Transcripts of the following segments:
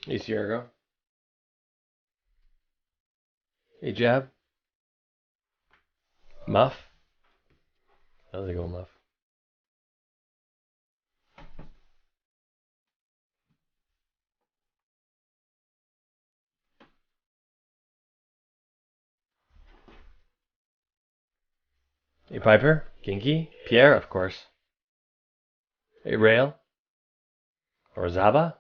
Hey, Sierra. Hey, Jab. Muff. How's it going, Muff? Hey, Piper. Kinky. Pierre, of course. Hey, Rail. Or Zaba.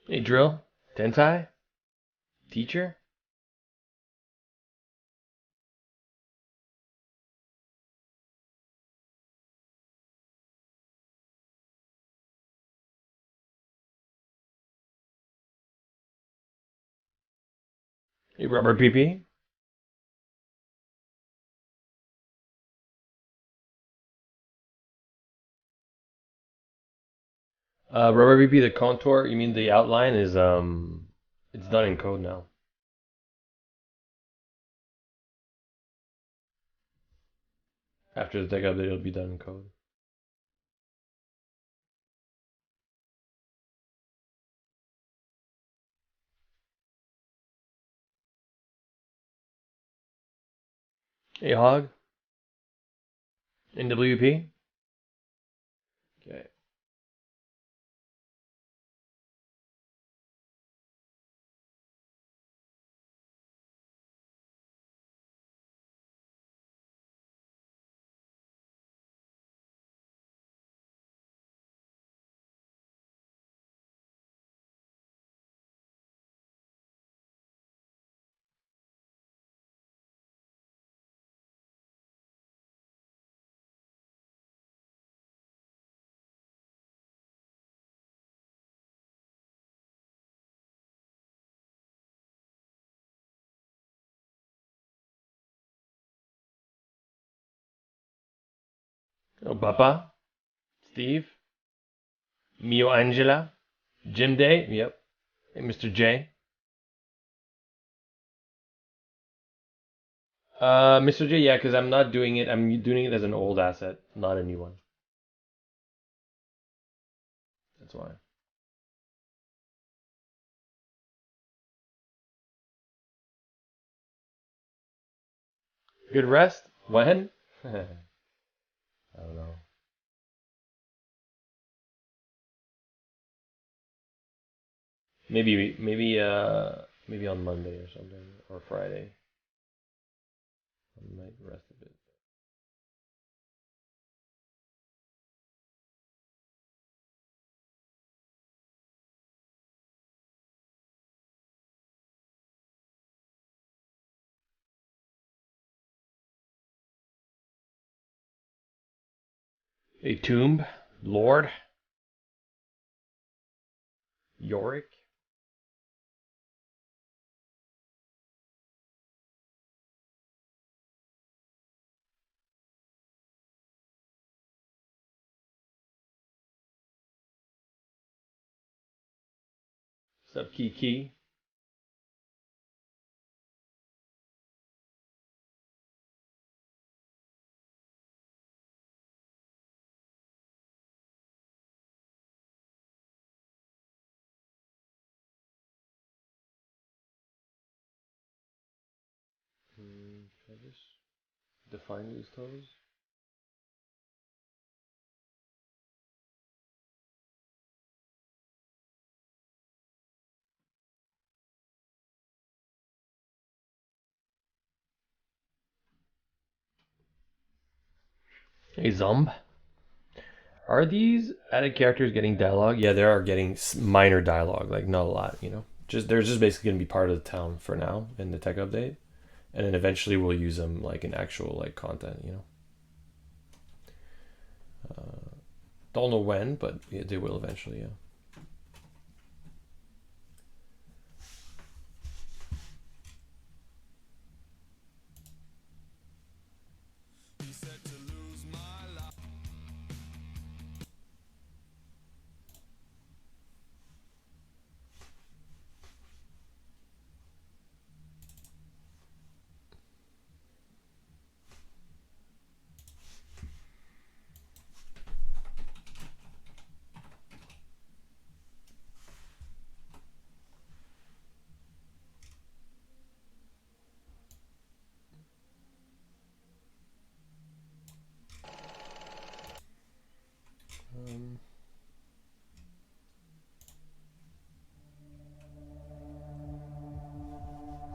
Hey, Drill. Tentai. Teacher. Hey, Rubber PP. Rubber PP, the contour, you mean the outline is, it's done in code now. After the tech update, it'll be done in code. Hey, Hog. NWP. Okay. Oh, Papa. Steve. Mio Angela. Jim Day. Yep. Hey, Mr. J. Mr. J, yeah, because I'm not doing it. I'm doing it as an old asset, not a new one. That's why. Good rest? When? I don't know. Maybe on Monday or something, or Friday. I might rest a bit. A tomb, Lord, Yorick, Sub Key, should I just define these totals? A Zomb. Are these added characters getting dialogue? Yeah, they are getting minor dialogue, like not a lot, you know. Just they're just basically gonna be part of the town for now in the tech update, and then eventually we'll use them like in actual like content, you know. Don't know when, but yeah, they will eventually. Yeah.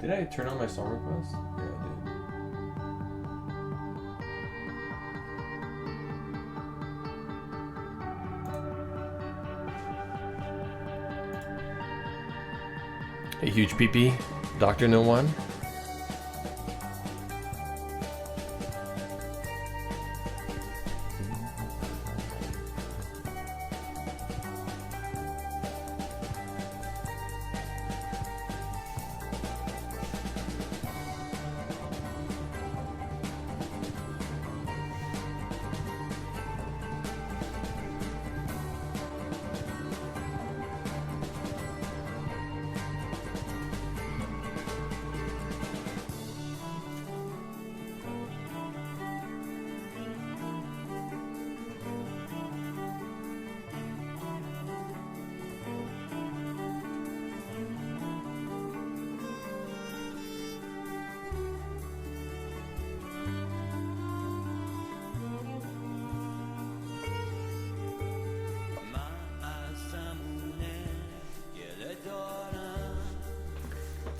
Did I turn on my song request? Yeah, I did. A huge PP. Doctor No One.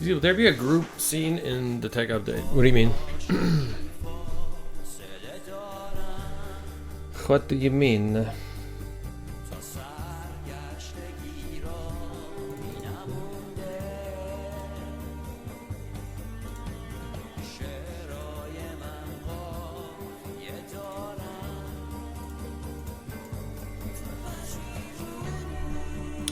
Will there be a group scene in the tech update? What do you mean? What do you mean?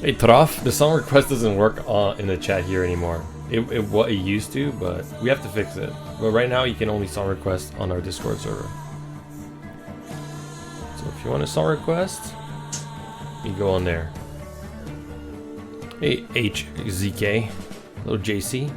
Hey Troff, the song request doesn't work in the chat here anymore. It used to, but we have to fix it. But right now you can only song request on our Discord server. So if you want a song request, you go on there. Hey HZK, hello JC.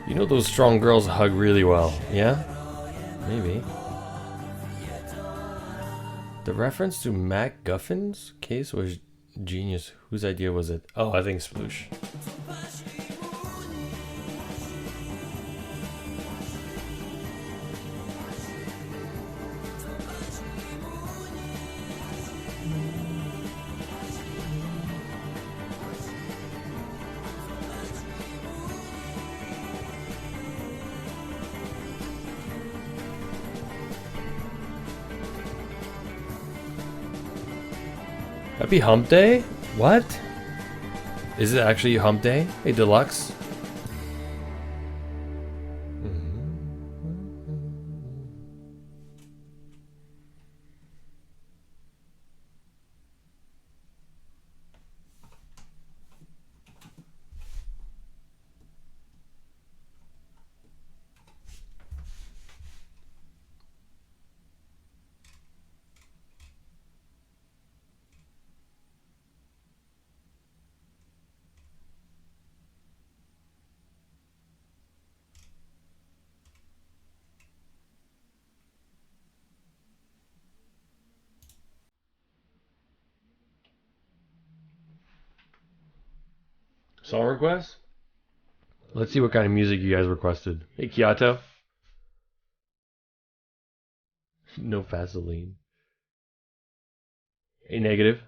You know those strong girls hug really well, yeah? Maybe. The reference to MacGuffin's case was genius. Whose idea was it? Oh, I think Sploosh. Happy Hump Day? What? Is it actually Hump Day? Hey, Deluxe. Song request? Let's see what kind of music you guys requested. Hey, Kyoto. No Vaseline. Hey, Negative.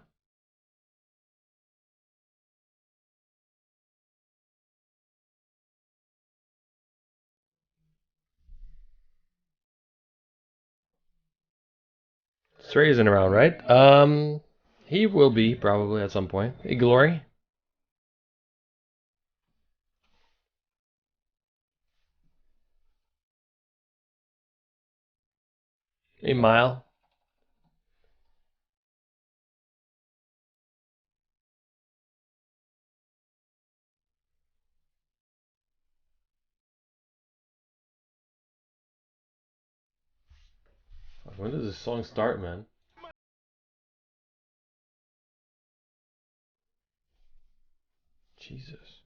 Stray isn't around, right? He will be probably at some point. Hey, Glory. Hey, Mile. When does this song start, man? Jesus.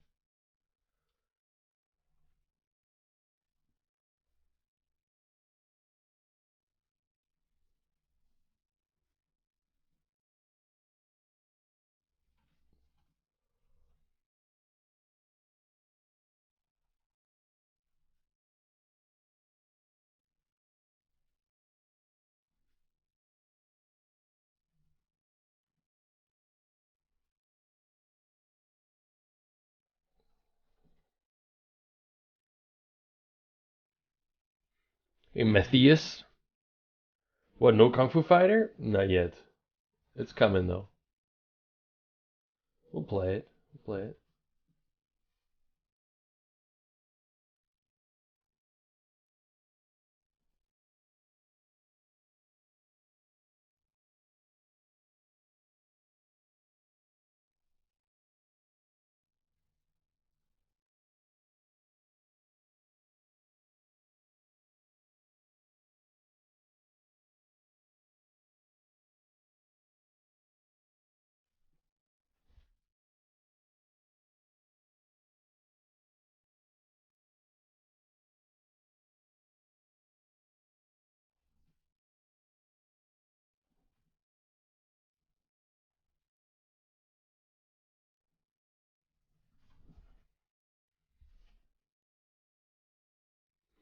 Hey, Matthias? What, no Kung Fu Fighter? Not yet. It's coming, though. We'll play it. We'll play it.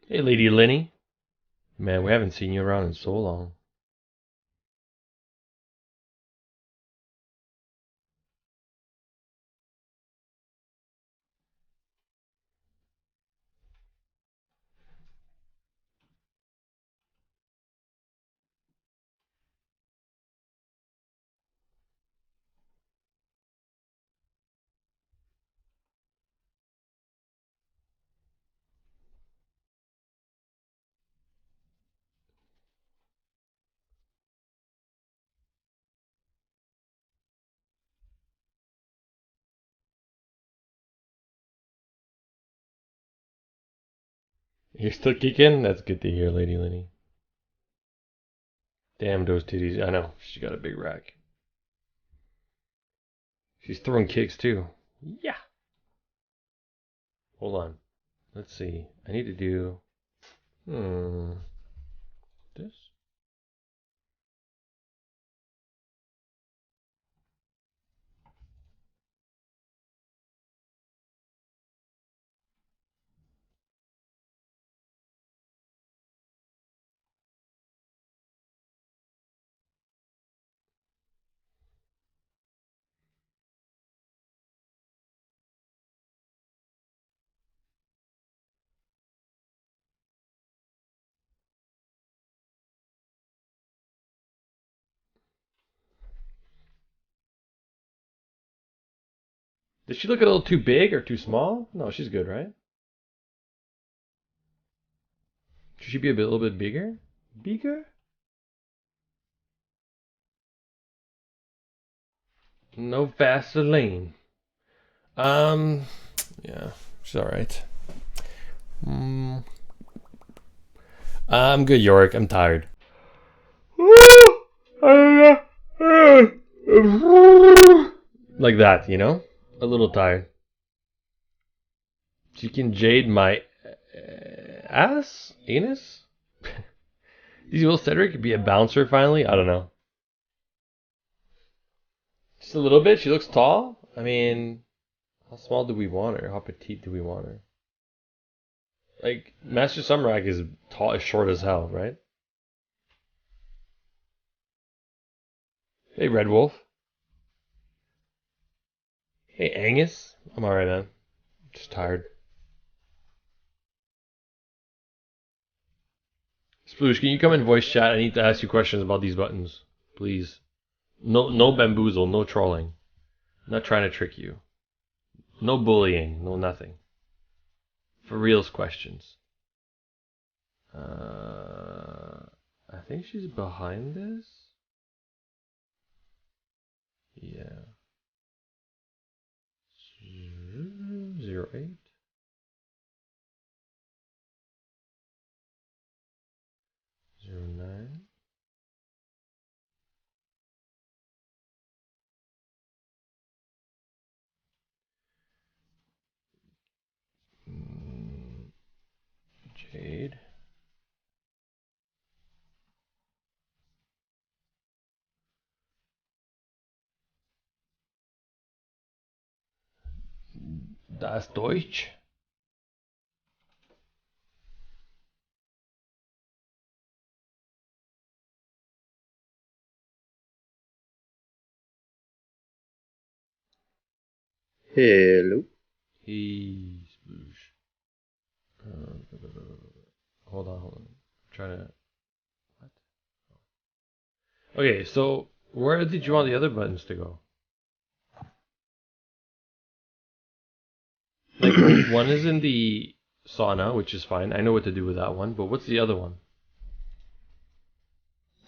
Hey, Lady Lenny. Man, we haven't seen you around in so long. You're still kicking? That's good to hear, Lady Lenny. Damn those titties. I know. She got a big rack. She's throwing kicks, too. Yeah. Hold on. Let's see. I need to do... This? Does she look a little too big or too small? No, she's good, right? Should she be a little bit bigger? Bigger? No Vaseline. Um, yeah, she's all right. Mm, I'm good, Yorick. I'm tired. Like that, you know? A little tired. She can jade my ass? Anus? These will Cedric be a bouncer finally? I don't know. Just a little bit. She looks tall. I mean, how small do we want her? How petite do we want her? Like Master Sumrak is tall, is short as hell, right? Hey, Red Wolf. Hey, Angus. I'm alright, man. Just tired. Sploosh, can you come in voice chat? I need to ask you questions about these buttons, please. No, no bamboozle, no trolling. I'm not trying to trick you. No bullying, no nothing. For reals questions. I think she's behind this. Yeah. 08. 09. Jade. Das Deutsch. Hello. He's. Hold on, hold on. I'm trying to. What? Okay, so where did you want the other buttons to go? Like, one is in the sauna, which is fine. I know what to do with that one, but what's the other one?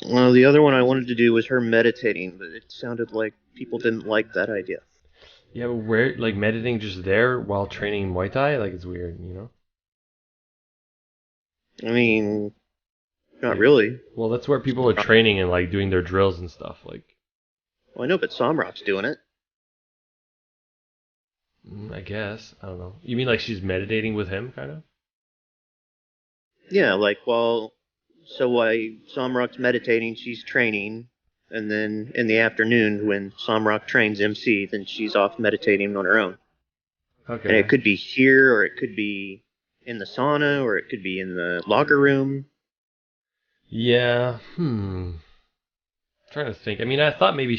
Well, the other one I wanted to do was her meditating, but it sounded like people didn't like that idea. Yeah, but where, like, meditating just there while training Muay Thai? Like, it's weird, you know? I mean, not Like, really. well, that's where people are training and, like, doing their drills and stuff. Like, Well, I know, but Samrock's doing it. I guess. I don't know. You mean like she's meditating with him, kind of? Yeah, like, well, so while Samrock's meditating, she's training, and then in the afternoon, when Samrock trains MC, then she's off meditating on her own. And it Okay. could be here, or it could be in the sauna, or it could be in the locker room. Yeah. Trying to think. I mean, I thought maybe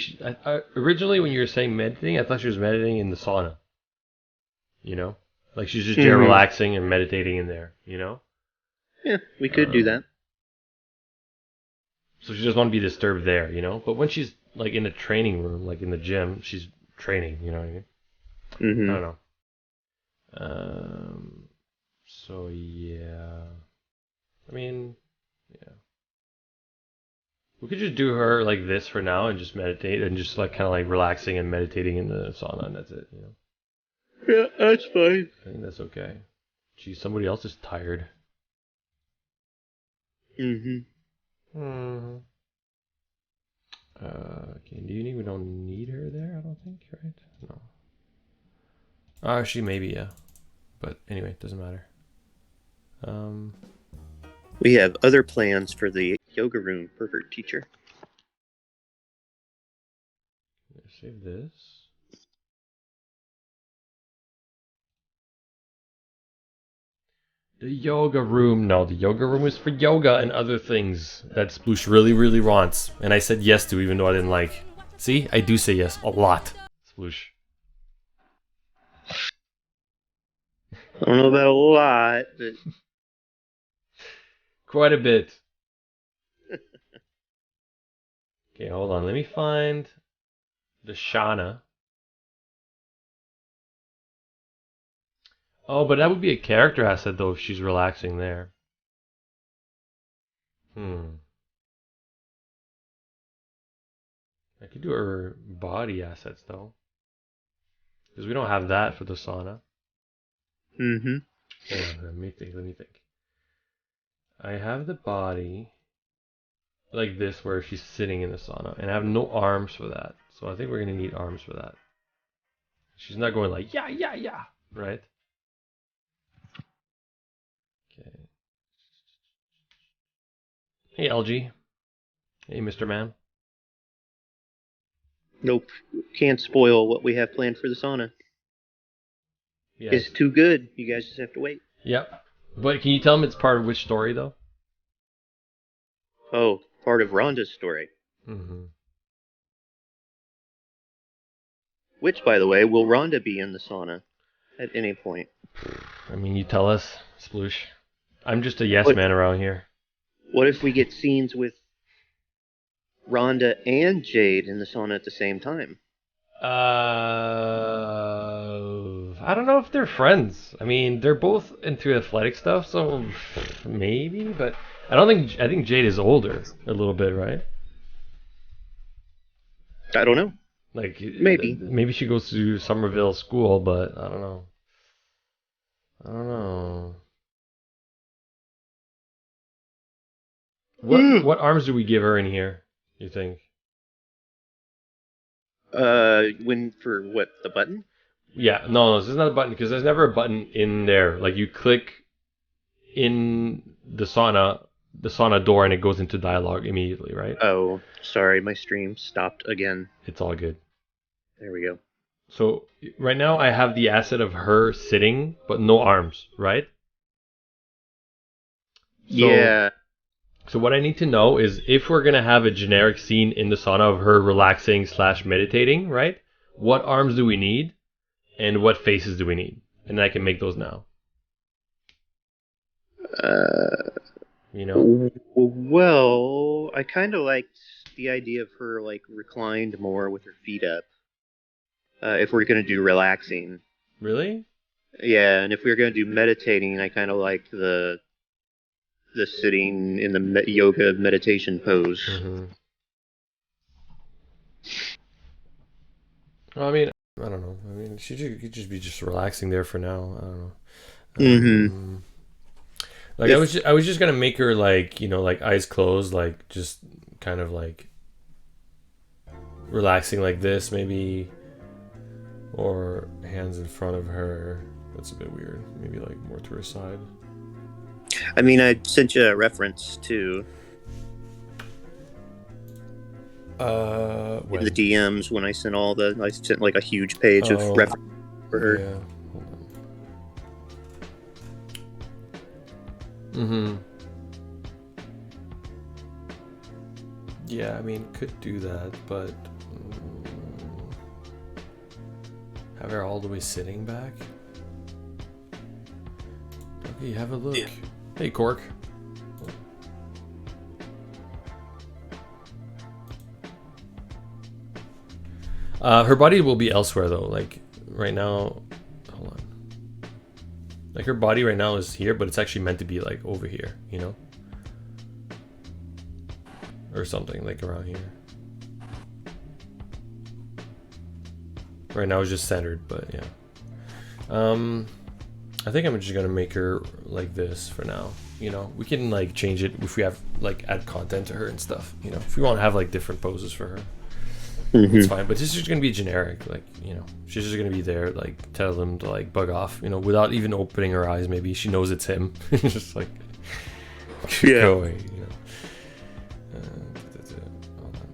originally when you were saying meditating, I thought she was meditating in the sauna. You know, like she's just there Mm-hmm. relaxing and meditating in there. You know. Yeah, we could do Um, that. so she doesn't want to be disturbed there. You know. But when she's like in the training room, like in the gym, she's training. You know what I mean? I Mm-hmm. don't know. So yeah. I mean, yeah. We could just do her like this for now and just meditate and just like kind of like relaxing and meditating in the sauna and that's it. You know. Yeah, that's fine. I think that's okay. Geez, somebody else is tired. Mm-hmm. Hmm. Okay, we don't need her there, I don't think, right? No. She maybe, yeah. But anyway, it doesn't matter. Um, We have other plans for the yoga room, perfect teacher. save this. The yoga room. No, the yoga room is for yoga and other things that Sploosh really, really wants. And I said yes to, even though I didn't like. See, I do say yes a lot. Sploosh. I don't know about a lot, but Quite a bit. Okay, hold on. Let me find the Shana. Oh, but that would be a character asset though if she's relaxing there. Hmm. I could do her body assets though, because we don't have that for the sauna. mm-hmm. Hold on, let me think. Let me think. I have the body like this, where she's sitting in the sauna, and I have no arms for that. So I think we're gonna need arms for that. She's not going like yeah, yeah, yeah, right? Okay. Hey, LG. Hey, Mr. Man. Nope. Can't spoil what we have planned for the sauna. It's Yes. too good. You guys just have to wait. Yep. But can you tell him it's part of which story though? Oh, part of Rhonda's story. Mm-hmm. Which, by the way, will Rhonda be in the sauna at any point? I mean, you tell us, Sploosh. I'm just a yes What man around here. What if we get scenes with Rhonda and Jade in the sauna at the same time? I don't know if they're friends. I mean, they're both into athletic stuff, so maybe. But I don't think. I think Jade is older a little bit, right? I don't know. Like Maybe. maybe she goes to Somerville school, but I don't know. I don't know. What arms do we give her in here? You think? When for what, the button? Yeah, no, this is not a button because there's never a button in there. Like you click in the sauna door, and it goes into dialogue immediately, right? Oh, sorry, my stream stopped again. It's all good. There we go. So right now I have the asset of her sitting, but no arms, right? So Yeah. so what I need to know is if we're gonna have a generic scene in the sauna of her relaxing slash meditating, right? What arms do we need, and what faces do we need? And I can make those now. Uh, You know? well, I kind of liked the idea of her like reclined more with her feet up. If we're gonna do relaxing, Really? yeah, and if we are gonna do meditating, I kind of like the sitting in the yoga meditation pose. Mm-hmm. Well, I mean, I don't know. I mean, could just be just relaxing there for now. I don't know. Mm-hmm. Like If I was just gonna make her like like eyes closed, like just kind of like relaxing like this maybe, or hands in front of her. That's a bit weird. Maybe like more to her side. I mean, I sent you a reference to in the When? DMs when I sent I sent like a huge page of Oh, reference for her. yeah. Hold on. Mm-hmm. Yeah, I mean, could do that, but have her all the way sitting back. Okay, have a look. Yeah. Hey, Cork. Her body will be elsewhere though. Like right now, hold on. Like her body right now is here, but it's actually meant to be like over here, or something like around here. Right now it's just centered, but yeah. I think I'm just gonna make her like this for now. We can like change it if we have like add content to her and stuff. If we want to have like different poses for her. It's Mm-hmm. fine, but this is just gonna be generic. Like, she's just gonna be there, like, tell them to like bug off, without even opening her eyes. Maybe she knows it's him. Just like, Yeah. go away. Hold on.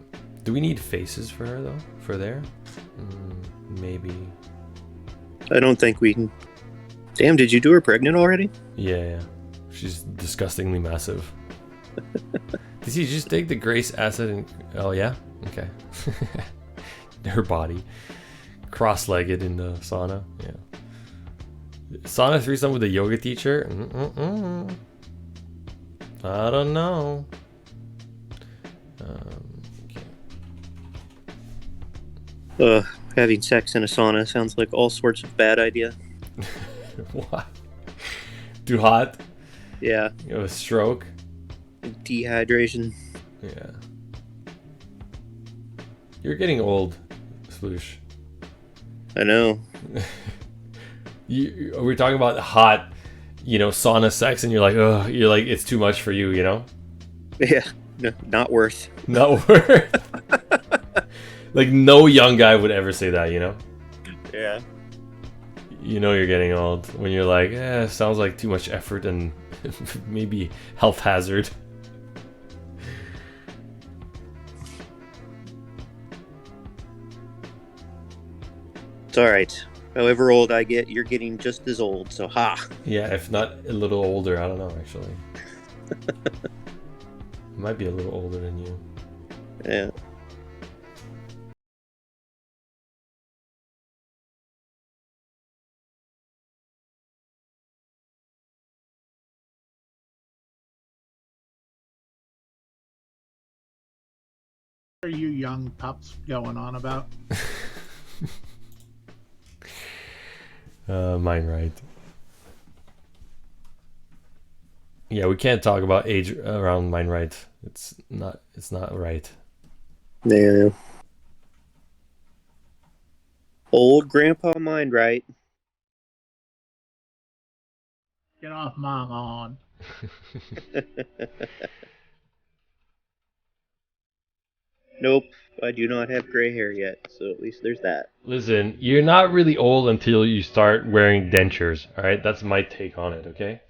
Do we need faces for her though? For there? Maybe. I don't think we can. Damn, did you do her pregnant already? Yeah. She's disgustingly massive. Did you just take the Grace acid and? Oh yeah. Okay. Her body, cross-legged in the sauna. Yeah. Sauna threesome with a yoga teacher. I don't know. Okay. Having sex in a sauna sounds like all sorts of bad idea. What? Too hot? Yeah, A stroke? dehydration. Yeah. You're getting old, Sploosh. I know. We're talking about hot, sauna sex, and you're like, ugh, it's too much for you, Yeah, no, not worth. Not worth. Like, no young guy would ever say that, Yeah. You're getting old when you're like, sounds like too much effort and maybe health hazard. It's all right. However old I get, you're getting just as old. So ha. Yeah, if not a little older, I don't know, actually. Might be a little older than you. Yeah. Are you young pups going on about? Mine right. Yeah, we can't talk about age around mine right. It's not right. Yeah. Old grandpa mind, right? Get off my lawn. Nope. I do not have gray hair yet, so at least there's that. Listen, you're not really old until you start wearing dentures, alright? That's my take on it, okay?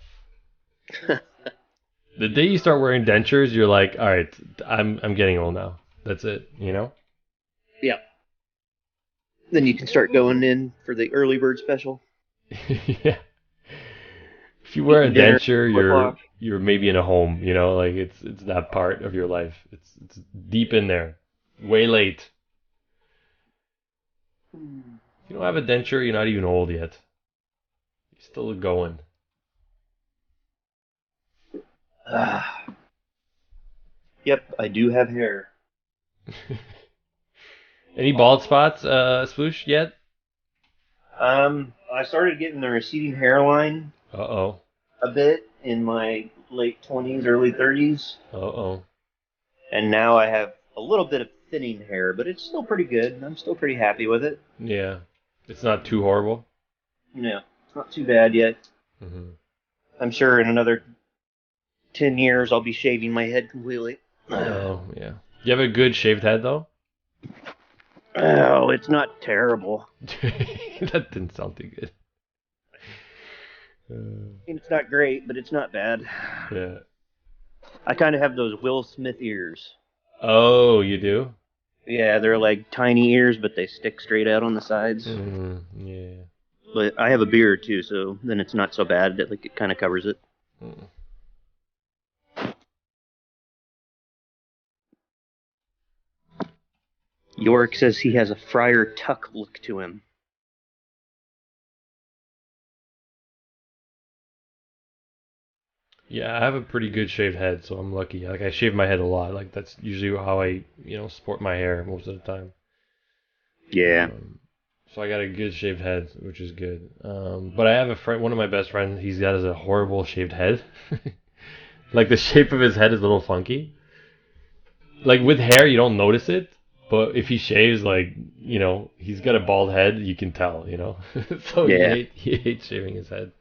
The day you start wearing dentures, you're like, all right, I'm getting old now. That's it, you know? Yeah. Then you can start going in for the early bird special. Yeah. If you wear a Eating dinner at denture, 4 o'clock. you're maybe in a home, you know, like it's that part of your life. It's deep in there. Way late. If you don't have a denture, you're not even old yet. You're still going. Yep, I do have hair. Any bald spots, Sploosh, yet? I started getting the receding hairline Uh-oh. a bit in my late 20s, early 30s, Uh-oh. and now I have a little bit of thinning hair, but it's still pretty good. I'm still pretty happy with it. Yeah. It's not too horrible. No, it's not too bad yet. Hmm. I'm sure in another 10 years I'll be shaving my head completely. Oh, yeah. You have a good shaved head, though? Oh, it's not terrible. That didn't sound too good. It's not great, but it's not bad. Yeah. I kind of have those Will Smith ears. Oh, you do? Yeah, they're like tiny ears, but they stick straight out on the sides. Yeah. But I have a beard too, so then it's not so bad. That like it kind of covers it. Mm. York says he has a Friar Tuck look to him. Yeah, I have a pretty good shaved head, so I'm lucky. Like I shave my head a lot. Like that's usually how I, sport my hair most of the time. Yeah. So I got a good shaved head, which is good. But I have a friend, one of my best friends. He's got a horrible shaved head. Like the shape of his head is a little funky. Like with hair, you don't notice it, but if he shaves, like he's got a bald head, you can tell. So Yeah. he hates shaving his head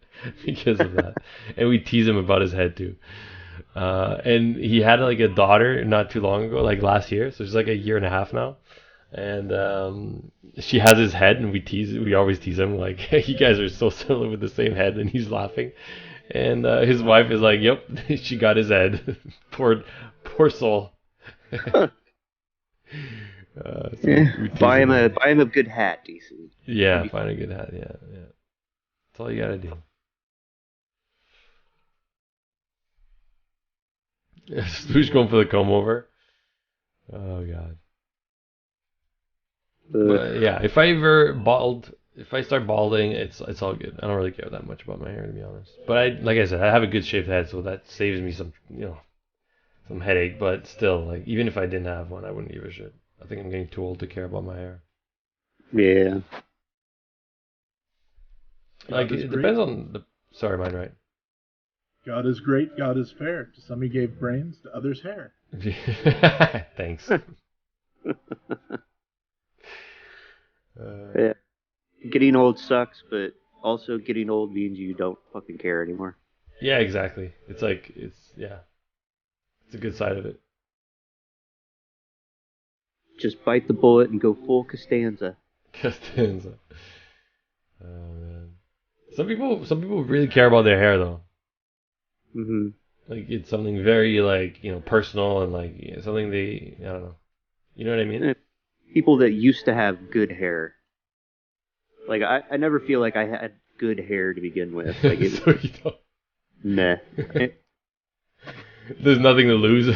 because of that, and we tease him about his head too. And he had like a daughter not too long ago, like last year, so she's like a year and a half now. And she has his head, and we always tease him like, "You guys are so similar with the same head," and he's laughing. And his wife is like, "Yep, she got his head." Poor soul. So Yeah. we tease Buy him him. a good hat, DC. Yeah, find a good hat. Yeah, yeah. That's all you gotta do. Who's going for the comb over? Oh god. But yeah, if I start balding, it's all good. I don't really care that much about my hair, to be honest. But like I said, I have a good shaved head, so that saves me some headache. But still, like even if I didn't have one, I wouldn't give a shit. I think I'm getting too old to care about my hair. Yeah. Like God is it great. depends on the. Sorry, mine right. God is great. God is fair. To some he gave brains, to others hair. Thanks. Yeah. Getting old sucks, but also getting old means you don't fucking care anymore. Yeah, exactly. It's a good side of it. Just bite the bullet and go full Costanza. Costanza. Oh man. Some people really care about their hair though. Mm-hmm. Like it's something very like personal and like something they I don't know. You know what I mean? People that used to have good hair. Like I never feel like I had good hair to begin with. Like it, So you don't. nah. There's nothing to lose.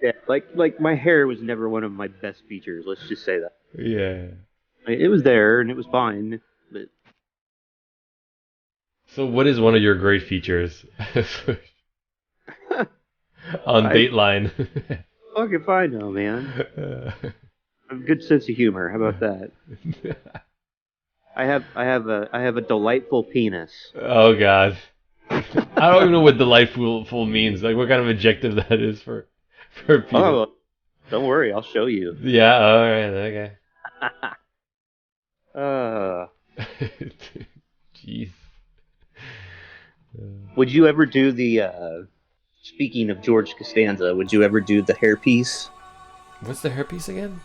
Yeah, like my hair was never one of my best features. Let's just say that. Yeah. It was there and it was fine, but So what is one of your great features on I Dateline? fucking fine now, man. I have a good sense of humor. How about that? I have a delightful penis. Oh god. I don't even know what delightful means. Like what kind of adjective that is for people. Oh, don't worry, I'll show you. Yeah, alright, Uh, okay. Jeez. would you ever do the speaking of George Costanza, would you ever do the hairpiece? What's the hairpiece again?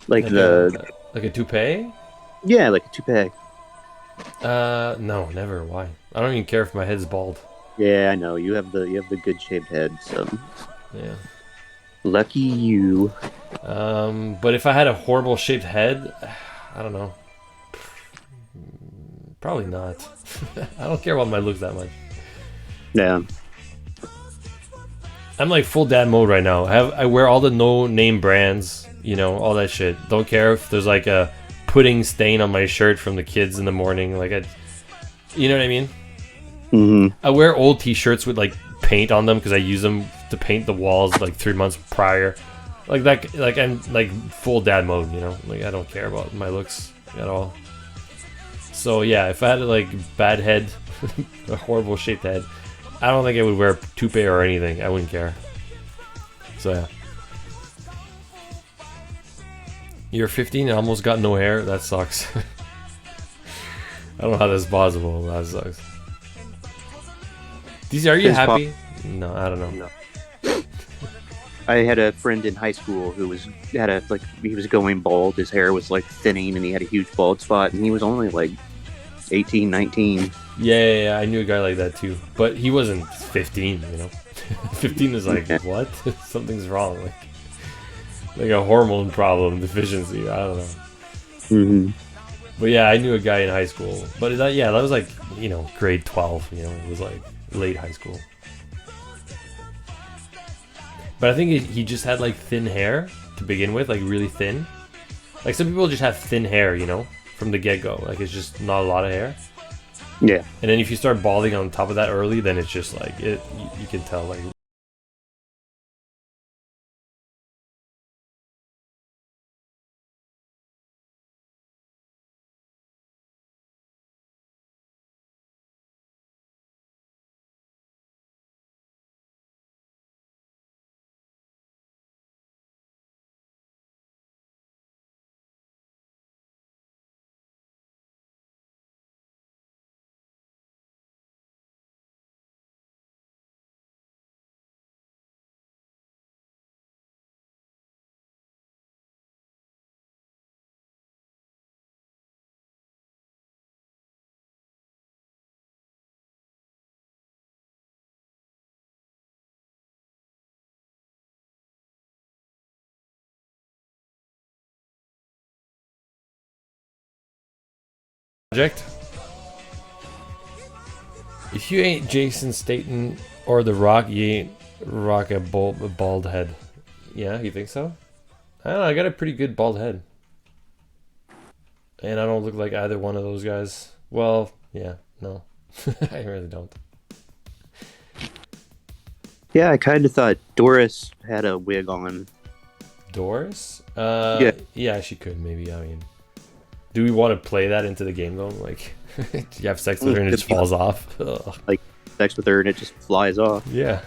Like Like the like a toupee? yeah, like a toupee. No, never. Why? I don't even care if my head's bald. Yeah, I know. You have the good shaped head, so Yeah. lucky you. But if I had a horrible shaped head, I don't know. Probably not. I don't care about my looks that much. Yeah. I'm like full dad mode right now. I wear all the no name brands, you know, all that shit. Don't care if there's like a pudding stain on my shirt from the kids in the morning. You know what I mean? Hmm. I wear old T-shirts with like paint on them because I use them to paint the walls like 3 months prior. Like that, like I'm like full dad mode, you know. Like I don't care about my looks at all. So yeah, if I had like bad head, a horrible shaped head, I don't think I would wear toupee or anything. I wouldn't care. So yeah. You're 15 and almost got no hair? That sucks. I don't know how that's possible. That sucks. DC, are you His fa- happy? No, I don't know. no. I had a friend in high school who he was going bald. His hair was like thinning, and he had a huge bald spot, and he was only like 18, 19. Yeah, I knew a guy like that too. But he wasn't 15, you know? 15 is like, Yeah. what? Something's wrong. Like a hormone problem, deficiency. I don't know. Hmm. But yeah, I knew a guy in high school. But that was like, you know, grade 12. You know, it was like late high school. But I think he just had like thin hair to begin with, like really thin. Like some people just have thin hair, you know, from the get go. Like it's just not a lot of hair. Yeah. And then if you start balding on top of that early, then it's just like you can tell like project. If you ain't Jason Statham or The Rock, you ain't rock a bald head. Yeah, you think so? I don't know. I got a pretty good bald head, and I don't look like either one of those guys. Well, yeah, no, I really don't. Yeah, I kind of thought Doris had a wig on. Doris? Yeah. Yeah, she could maybe. I mean, do we want to play that into the game though? Like, you have sex with her and it Could just be falls off. Ugh. like sex with her and it just flies off. Yeah,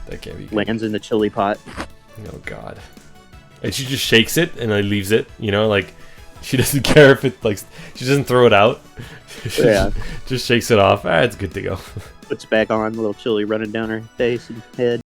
that can't be good. Lands in the chili pot. Oh God. And she just shakes it and then leaves it. You know, like she doesn't care if it like she doesn't throw it out. She Yeah. just shakes it off. Ah, it's good to go. Puts it back on, a little chili running down her face and head.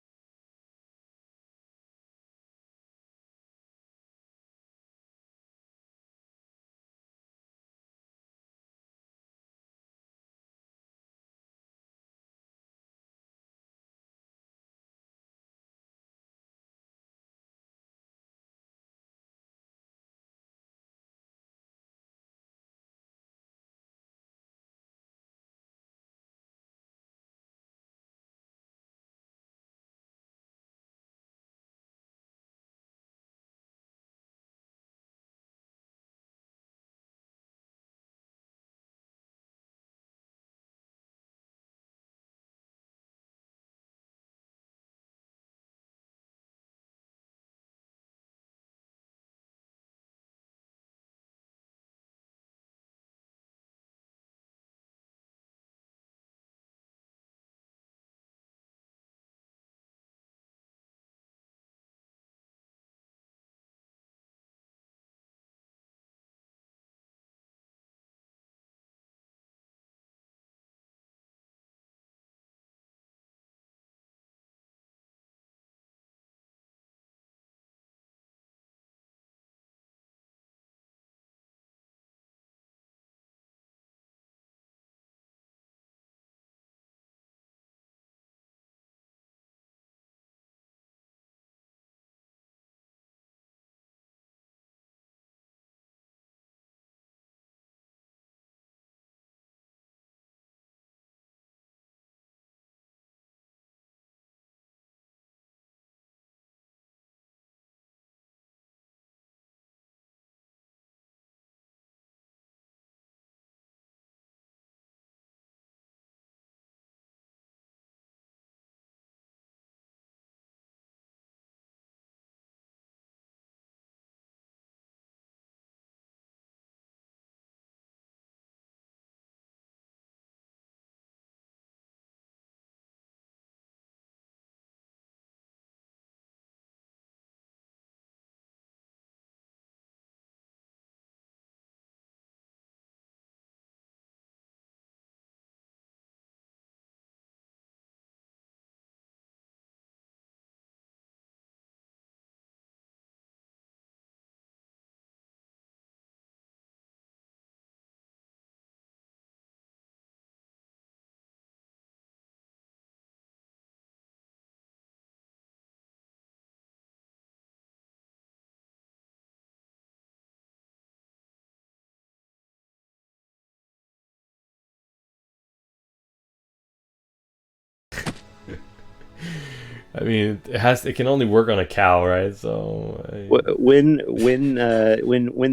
I mean, it can only work on a cow, right? So, When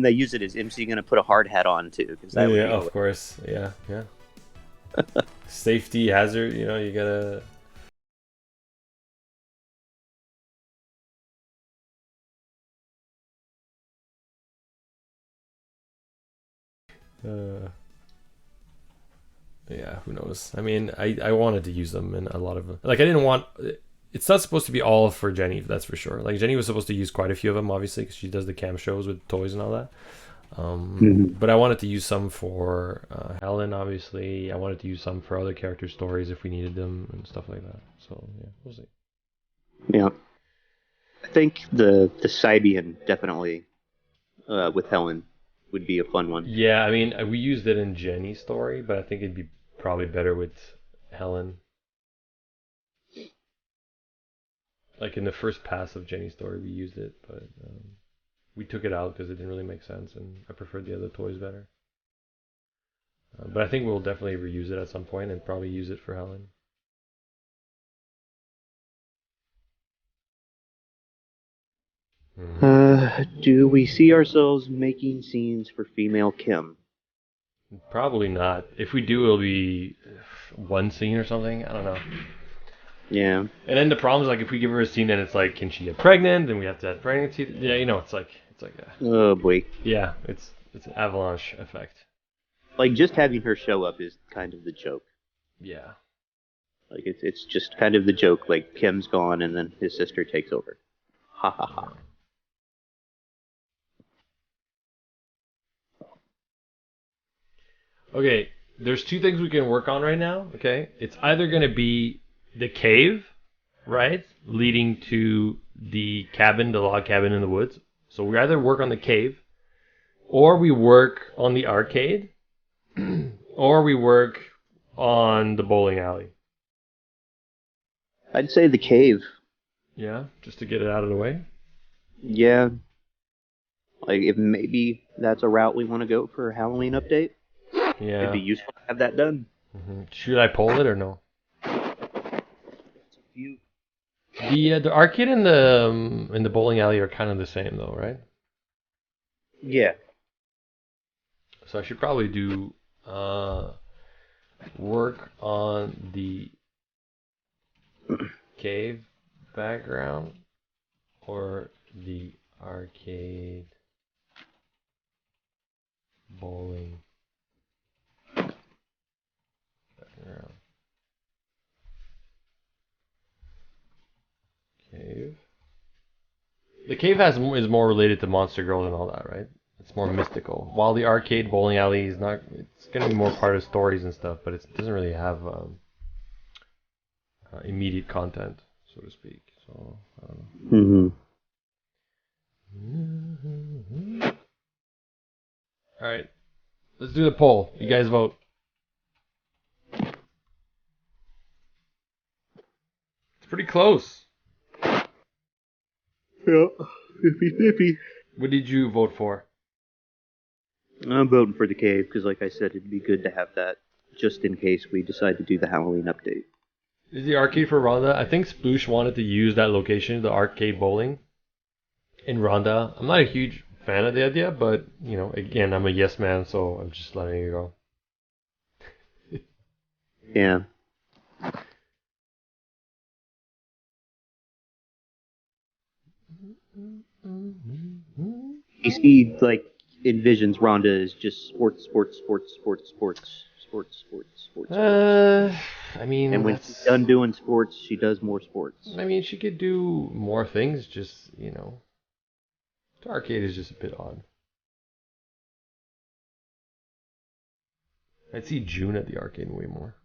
they use it, is MC going to put a hard hat on too? Because that would yeah, be of hilarious. course, yeah, yeah. Safety hazard, you gotta. Uh, yeah, who knows? I mean, I wanted to use them in a lot of like I didn't want. It's not supposed to be all for Jenny, that's for sure. Like Jenny was supposed to use quite a few of them, obviously, because she does the cam shows with toys and all that. Mhm. But I wanted to use some for Helen, obviously. I wanted to use some for other character stories if we needed them and stuff like that. So yeah, we'll see. Yeah, I think the Sibian definitely with Helen would be a fun one. Yeah, I mean, we used it in Jenny's story, but I think it'd be probably better with Helen. Like in the first pass of Jenny's story, we used it, but we took it out because it didn't really make sense, and I preferred the other toys better. But I think we'll definitely reuse it at some point and probably use it for Helen. Hmm. Do we see ourselves making scenes for female Kim? Probably not. If we do, it'll be one scene or something. I don't know. Yeah. And then the problem is like if we give her a scene and it's like, can she get pregnant? Then we have to have pregnancy. Yeah, it's like a Oh boy. yeah, it's an avalanche effect. Like just having her show up is kind of the joke. Yeah. Like it's just kind of the joke. Like Kim's gone and then his sister takes over. Ha ha ha. Yeah. Okay, there's two things we can work on right now. Okay, it's either gonna be the cave, right, leading to the cabin, the log cabin in the woods. So we either work on the cave, or we work on the arcade, or we work on the bowling alley. I'd say the cave. Yeah, just to get it out of the way. Yeah. Like if maybe that's a route we want to go for a Halloween update. It'd Yeah. be useful to have that done. Should I poll it or no? You. The arcade and the bowling alley are kind of the same though, right? Yeah. So I should probably do work on the cave background or the arcade bowling background. Cave. The cave is more related to Monster Girls and all that, right? It's more mystical. While the arcade bowling alley is not, it's gonna be more part of stories and stuff, but it doesn't really have immediate content, so to speak. So I don't Mm-hmm. know. All right, let's do the poll. You guys vote. It's pretty close. Yeah. 50-50. What did you vote for? I'm voting for the cave because, like I said, it'd be good to have that just in case we decide to do the Halloween update. Is the arcade for Rhonda? I think Sploosh wanted to use that location, the arcade bowling, in Rhonda. I'm not a huge fan of the idea, but again, I'm a yes man, so I'm just letting it go. Yeah. He like envisions Rhonda as just sports, sports, sports, sports, sports, sports, sports, sports, sports. I mean, And when she's done doing sports, she does more sports. I mean, she could do more things. Just the arcade is just a bit odd. I'd see June at the arcade way more.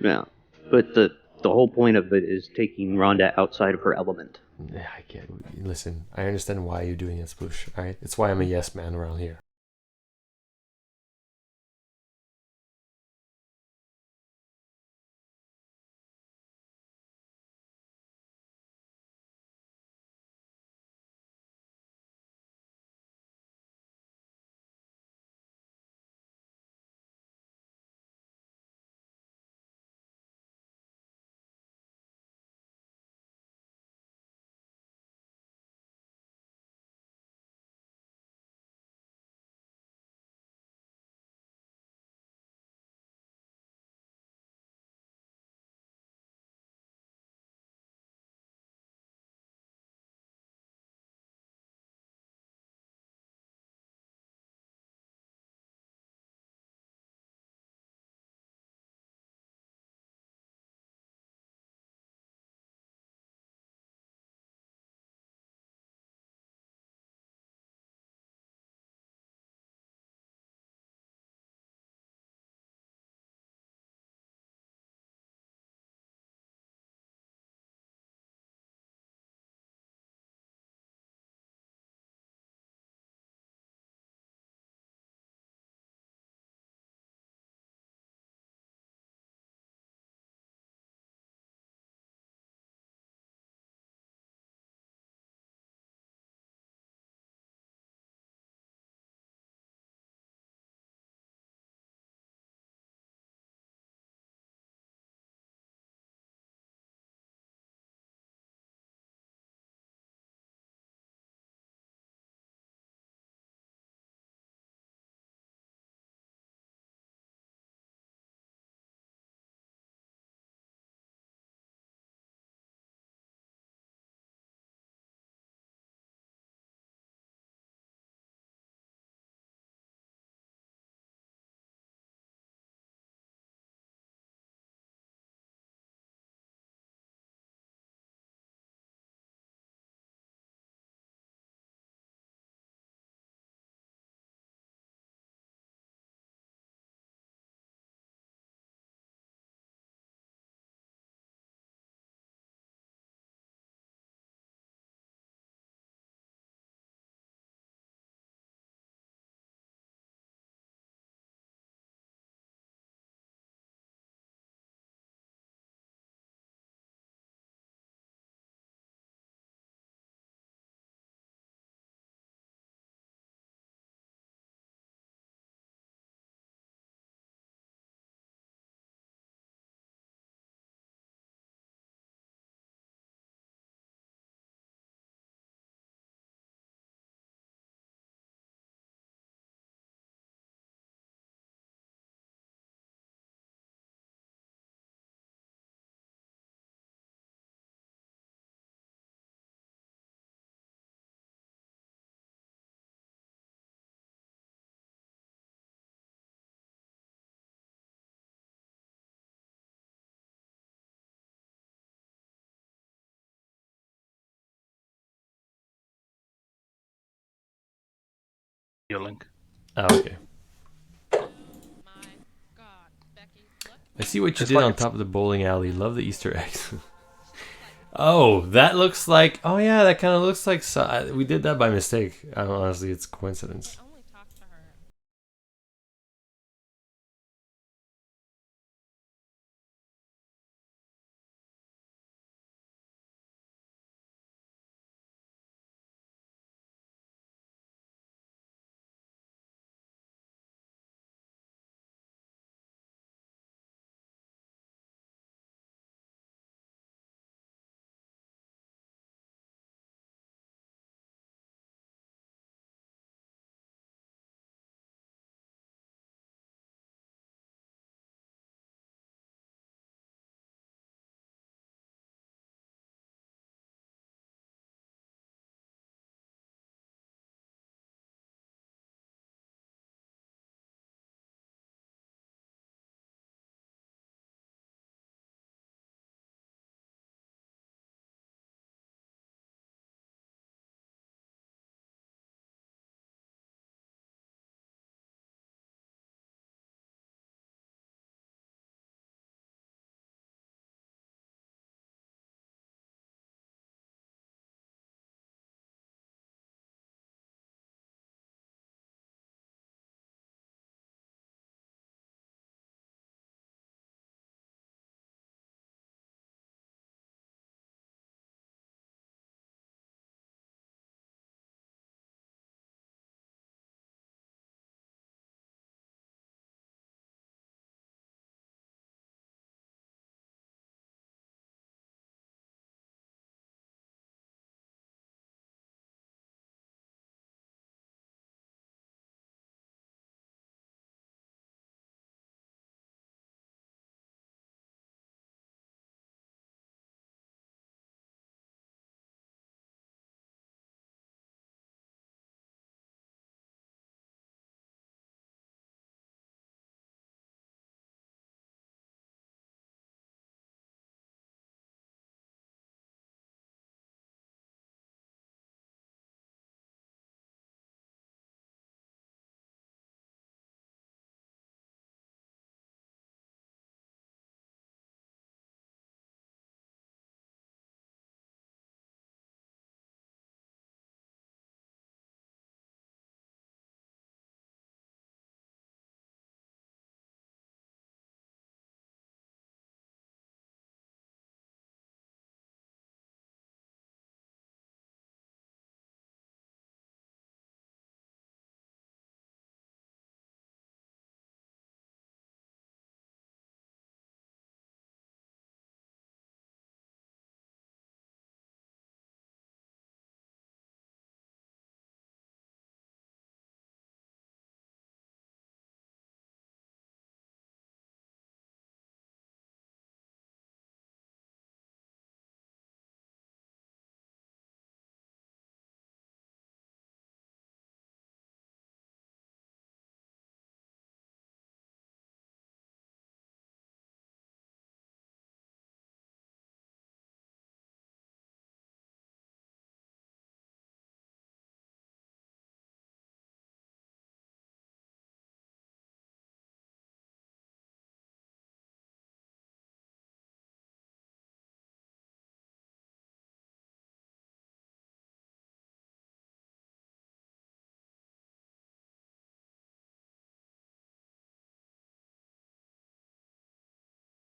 Yeah. But the whole point of it is taking Rhonda outside of her element. Yeah, I get. Listen, I understand why you're doing it, Sploosh. All right, it's why I'm a yes man around here. Your link. Oh, okay. I see what you It's did like on top of the bowling alley. Love the Easter eggs. Oh, that looks like. Oh yeah, that kind of looks like. We did that by mistake. Honestly, it's coincidence.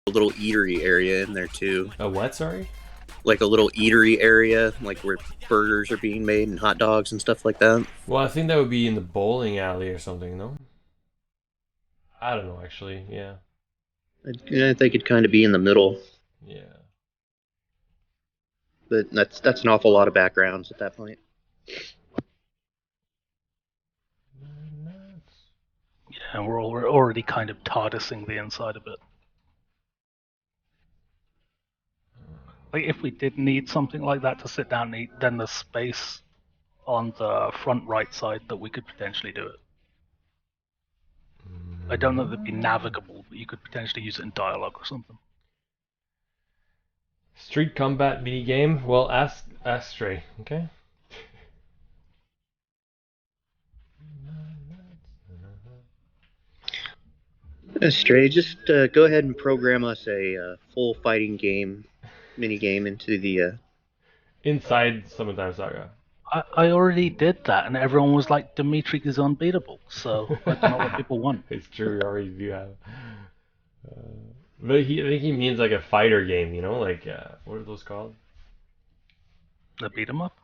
A little eatery area in there too, A what? Sorry. like a little eatery area, like where burgers are being made and hot dogs and stuff like that. Well, I think that would be in the bowling alley or something. No. I don't know. Actually, yeah. I think it'd kind of be in the middle, Yeah. but that's an awful lot of backgrounds at that point. Yeah, and we're already kind of TARDISing the inside a bit. Like, if we did need something like that to sit down and eat, then there's space on the front right side that we could potentially do it. I don't know that it'd be navigable, but you could potentially use it in dialogue or something. Street combat mini game. Well, ask Stray. Okay. Stray, just go ahead and program us a full fighting game mini game into the. Inside Summertime Saga. I already did that, and everyone was like, Dimitri is unbeatable, so I don't know what people want. It's true, we already do have. But I think he means like a fighter game, you know, like what are those called? The beat 'em up?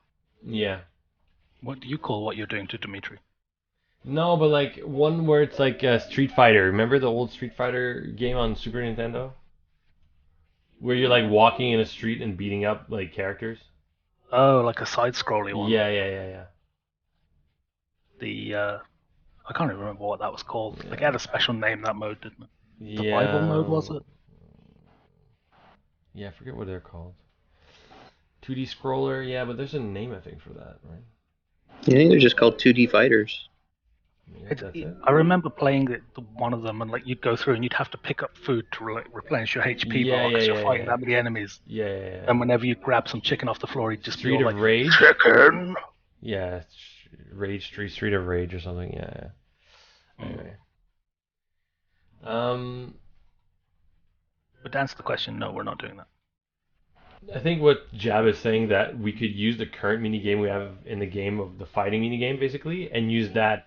Yeah. What do you call what you're doing to Dimitri? No, but like one where it's like Street Fighter. Remember the old Street Fighter game on Super Nintendo, where you're like walking in a street and beating up like characters? Oh, like a side-scrolly one. Yeah. The I can't even remember what that was called. Yeah. Like, it had a special name, that mode, didn't it? Yeah. Survival mode, was it? Yeah, I forget what they're called. 2D scroller, yeah, but there's a name I think for that, right? I think they're just called 2D fighters. Yeah, that's it. I remember playing one of them, and like you'd go through and you'd have to pick up food to replenish your HP bar because you're fighting that many enemies. Yeah. And whenever you grab some chicken off the floor, he'd just Street be all of like, Rage. chicken. Yeah, Street of Rage or something. Yeah. Anyway. But to answer the question, no, we're not doing that. I think what Jab is saying that we could use the current mini game we have in the game of the fighting mini game basically, and use that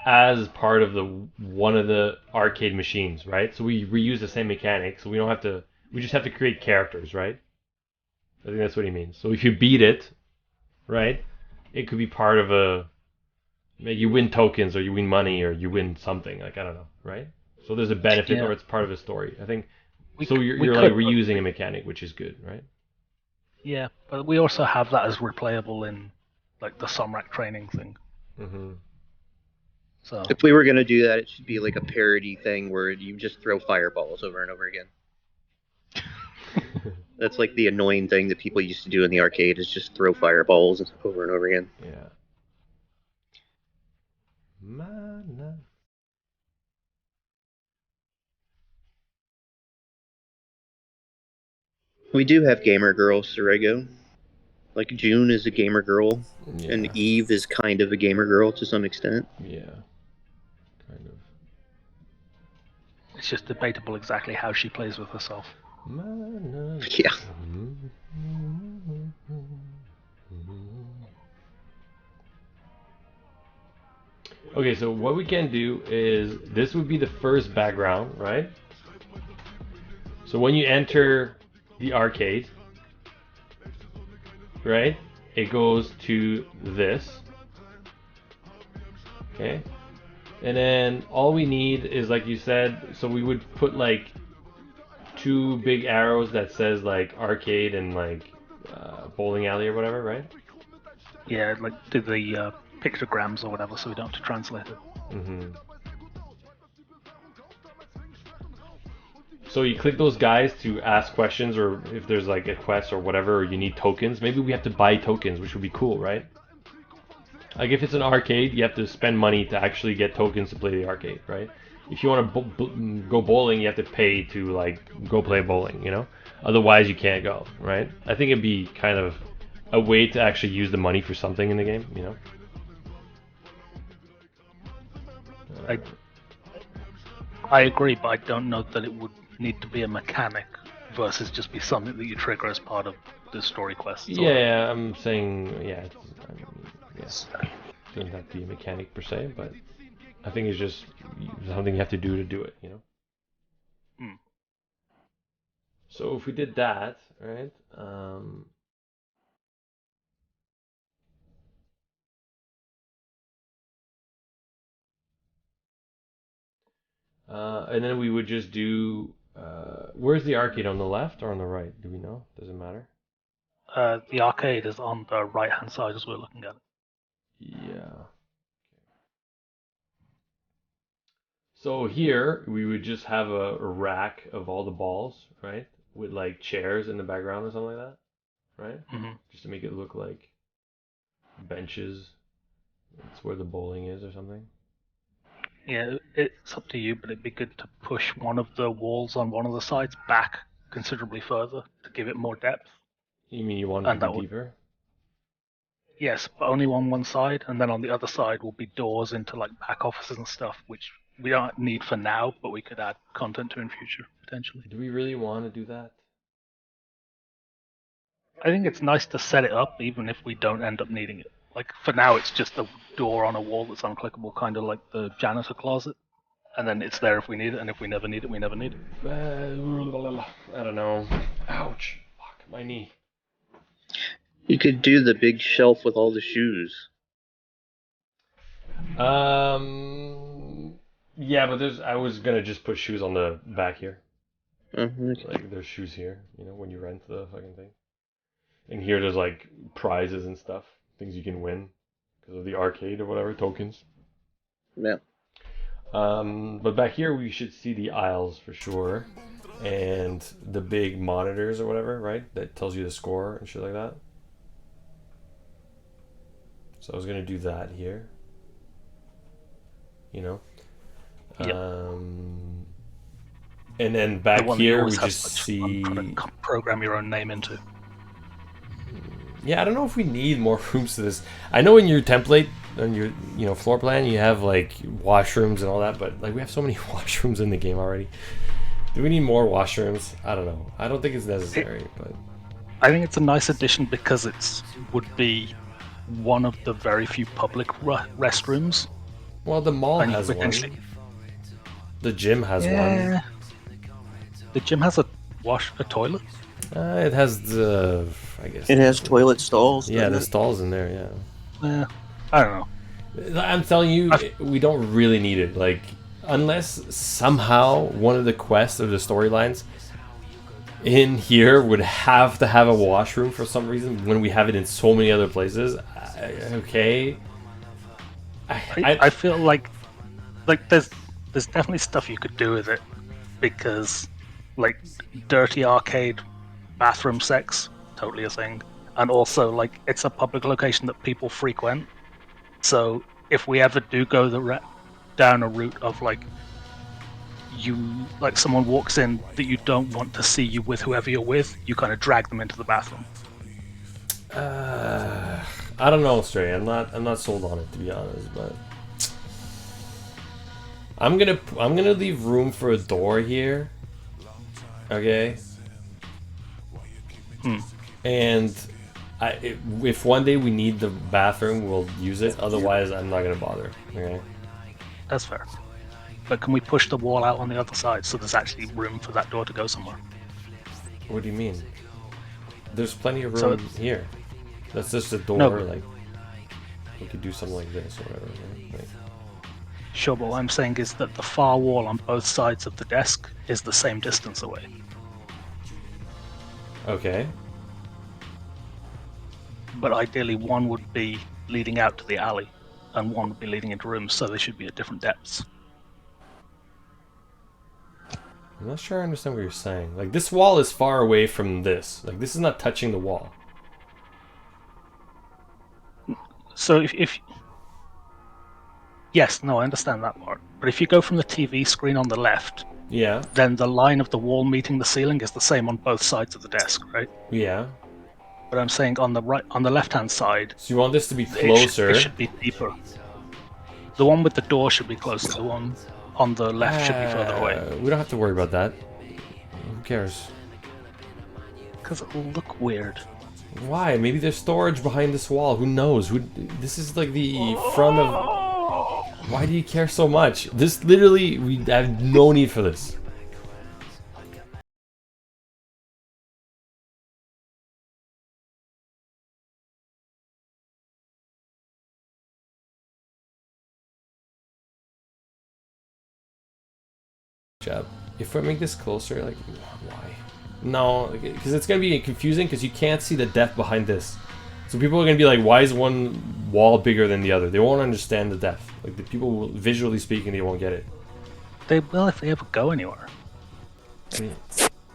as part of the one of the arcade machines, right? So we reuse the same mechanics, so we don't have to. We just have to create characters, right? I think that's what he means. So if you beat it, right, it could be part of a. Maybe you win tokens, or you win money, or you win something. Like I don't know, right? So there's a benefit, or it's part of a story. I think. You're like reusing a mechanic, which is good, right? Yeah, but we also have that as replayable in like the Somrak training thing. Mm-hmm. So if we were going to do that, it should be like a parody thing where you just throw fireballs over and over again. That's like the annoying thing that people used to do in the arcade is just throw fireballs over and over again. Yeah. Mana. We do have gamer girls, Sorego. Like June is a gamer girl, and Eve is kind of a gamer girl to some extent. Yeah, kind of. It's just debatable exactly how she plays with herself. Yeah. Okay, so what we can do is this would be the first background, right? So when you enter the arcade, right, it goes to this. Okay, and then all we need is, like you said, so we would put like two big arrows that says like arcade and like bowling alley or whatever, right? Yeah, like do the pictograms or whatever, so we don't have to translate it. Mm-hmm. So you click those guys to ask questions, or if there's like a quest or whatever, or you need tokens. Maybe we have to buy tokens, which would be cool, right? Like if it's an arcade, you have to spend money to actually get tokens to play the arcade, right? If you want to go bowling, you have to pay to like go play bowling, you know? Otherwise, you can't go, right? I think it'd be kind of a way to actually use the money for something in the game, you know? I agree, but I don't know that it would need to be a mechanic versus just be something that you trigger as part of the story quest. Yeah, I'm saying, yeah, yes, it doesn't have to be a mechanic per se, but I think it's just something you have to do it, you know? Hmm. So if we did that, right, and then we would just do, where's the arcade, on the left or on the right? Do we know? Does it matter? The arcade is on the right-hand side as we're looking at it. Yeah. So here we would just have a rack of all the balls, right? With like chairs in the background or something like that, right? Mm-hmm. Just to make it look like benches. That's where the bowling is or something. Yeah, it's up to you, but it'd be good to push one of the walls on one of the sides back considerably further to give it more depth. You mean you want it to be deeper? Yes, but only on one side, and then on the other side will be doors into like back offices and stuff, which we don't need for now, but we could add content to in future potentially. Do we really want to do that? I think it's nice to set it up, even if we don't end up needing it. Like for now, it's just a door on a wall that's unclickable, kind of like the janitor closet, and then it's there if we need it, and if we never need it, we never need it. I don't know. Ouch! Fuck my knee. You could do the big shelf with all the shoes. Yeah, but I was gonna just put shoes on the back here. Okay. Like there's shoes here, when you rent the fucking thing. And here there's like prizes and stuff, things you can win because of the arcade or whatever tokens. Yeah. But back here we should see the aisles for sure, and the big monitors or whatever, right? That tells you the score and shit like that. So I was gonna do that here. Yep. And then back here we just see. Program your own name into. Yeah, I don't know if we need more rooms to this. I know in your template, on your floor plan, you have like washrooms and all that, but like we have so many washrooms in the game already. Do we need more washrooms? I don't know. I don't think it's necessary, but I think it's a nice addition because it would be one of the very few public restrooms. Well, the mall has one. The gym has one. The gym has a toilet. It has the, I guess. It has toilet stalls. Yeah, the stalls in there. Yeah. I don't know. I'm telling you, we don't really need it. Like, unless somehow one of the quests or the storylines in here would have to have a washroom for some reason when we have it in so many other places. Okay. I feel like there's definitely stuff you could do with it, because like dirty arcade bathroom sex, totally a thing, and also like it's a public location that people frequent. So if we ever do go down a route of like someone walks in that you don't want to see you with whoever you're with, you kind of drag them into the bathroom. I don't know, Stray. I'm not sold on it, to be honest, but I'm gonna leave room for a door here. Okay. And if one day we need the bathroom, we'll use it. Otherwise, I'm not gonna bother. Okay. That's fair. But can we push the wall out on the other side so there's actually room for that door to go somewhere? What do you mean? There's plenty of room here. That's just a door. No, like we could do something like this or whatever. Right? Like, sure, but what I'm saying is that the far wall on both sides of the desk is the same distance away. okay. But ideally, one would be leading out to the alley, and one would be leading into rooms, so they should be at different depths. I'm not sure I understand what you're saying. Like, this wall is far away from this. Like, this is not touching the wall. So if yes, no, I understand that part. But if you go from the TV screen on the left, Yeah. then the line of the wall meeting the ceiling is the same on both sides of the desk, right? Yeah. But I'm saying on the left-hand side, So you want this to be closer? It should be deeper. The one with the door should be closer. The one on the left should be further away. We don't have to worry about that. Who cares? Because it'll look weird. Why? Maybe there's storage behind this wall. Who knows? This is like the front of... Why do you care so much? This literally... We have no need for this. Job. If I make this closer, like, why? No, because it's gonna be confusing because you can't see the depth behind this. So people are gonna be like, why is one wall bigger than the other? They won't understand the depth. Like, the people will, visually speaking, they won't get it. They will if they ever go anywhere. I mean,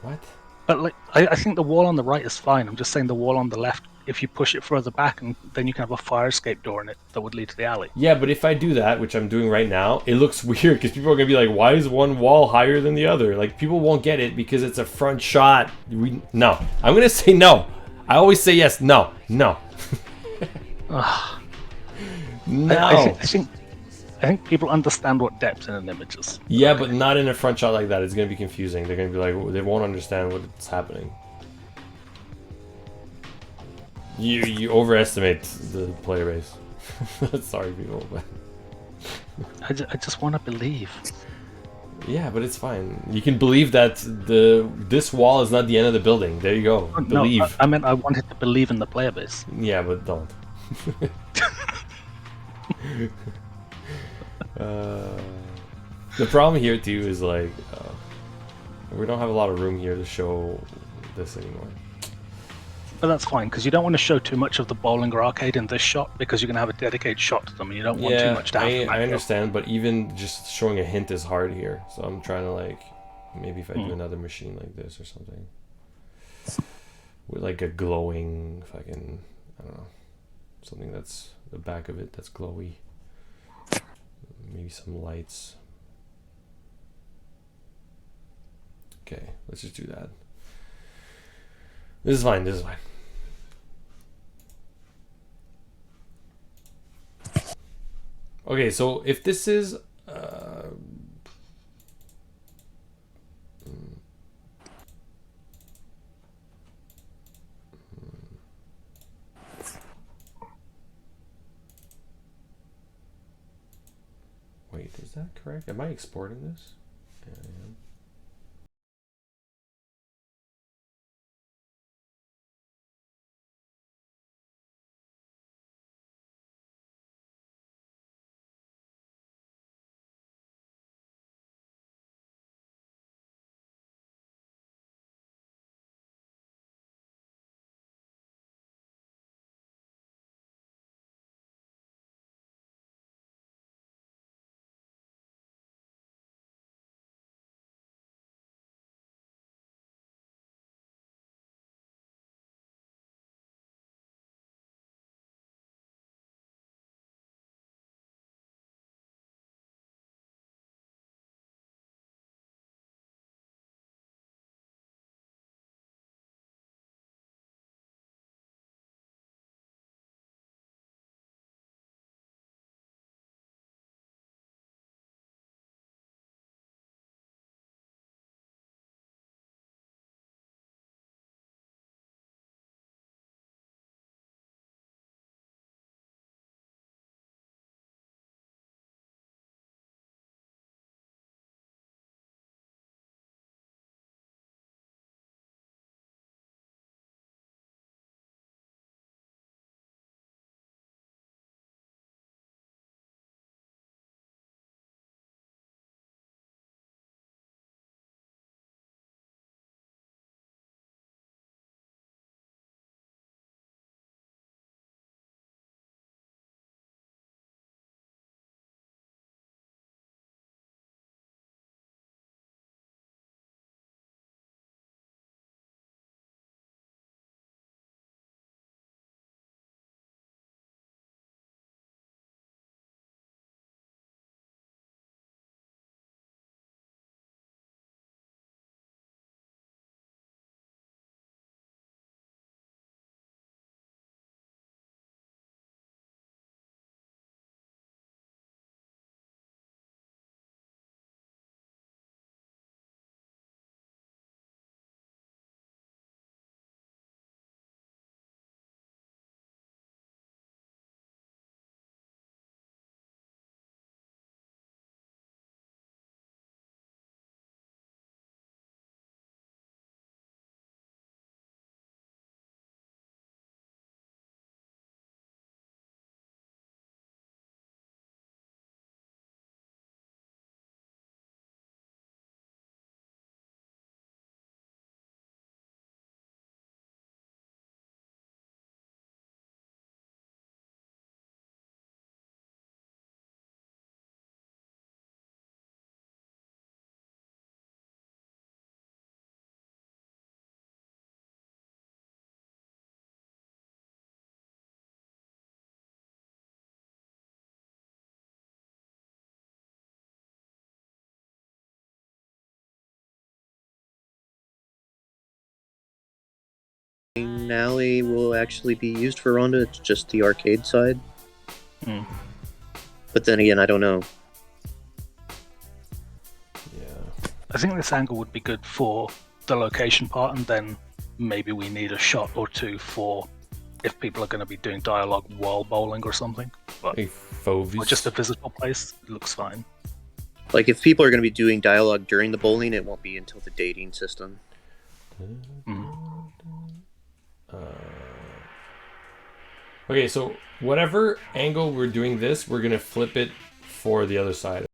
what? But like, I think the wall on the right is fine. I'm just saying the wall on the left, if you push it further back, and then you can have a fire escape door in it that would lead to the alley. Yeah, but if I do that, which I'm doing right now, it looks weird because people are gonna be like, why is one wall higher than the other? Like, people won't get it because it's a front shot. No. I'm gonna say no. I always say yes. No. No. No. I think people understand what depth in an image is. Yeah, but not in a front shot like that. It's gonna be confusing. They're gonna be like, they won't understand what's happening. You overestimate the player base. Sorry, people, but I just want to believe. yeah, but it's fine. You can believe that this wall is not the end of the building. There you go. Believe. No, I meant I wanted to believe in the player base. Yeah, but don't. The problem here too is like we don't have a lot of room here to show this anymore. But that's fine, because you don't want to show too much of the bowling or arcade in this shot, because you're going to have a dedicated shot to them, and you don't want too much to happen. I understand, but even just showing a hint is hard here. So I'm trying to like, maybe if I do another machine like this or something, with like a glowing fucking, I don't know, something that's the back of it that's glowy. Maybe some lights. Okay, let's just do that. This is fine. This is fine. Okay, so if this is wait, is that correct? Am I exporting this? Yeah, I am. Alley will actually be used for Ronda. It's just the arcade side. But then again, I don't know. Yeah. I think this angle would be good for the location part, and then maybe we need a shot or two for if people are going to be doing dialogue while bowling or something. But A or just a Fovis. physical place, it looks fine. Like if people are going to be doing dialogue during the bowling, it won't be until the dating system. Okay, so whatever angle we're doing this, we're gonna flip it for the other side.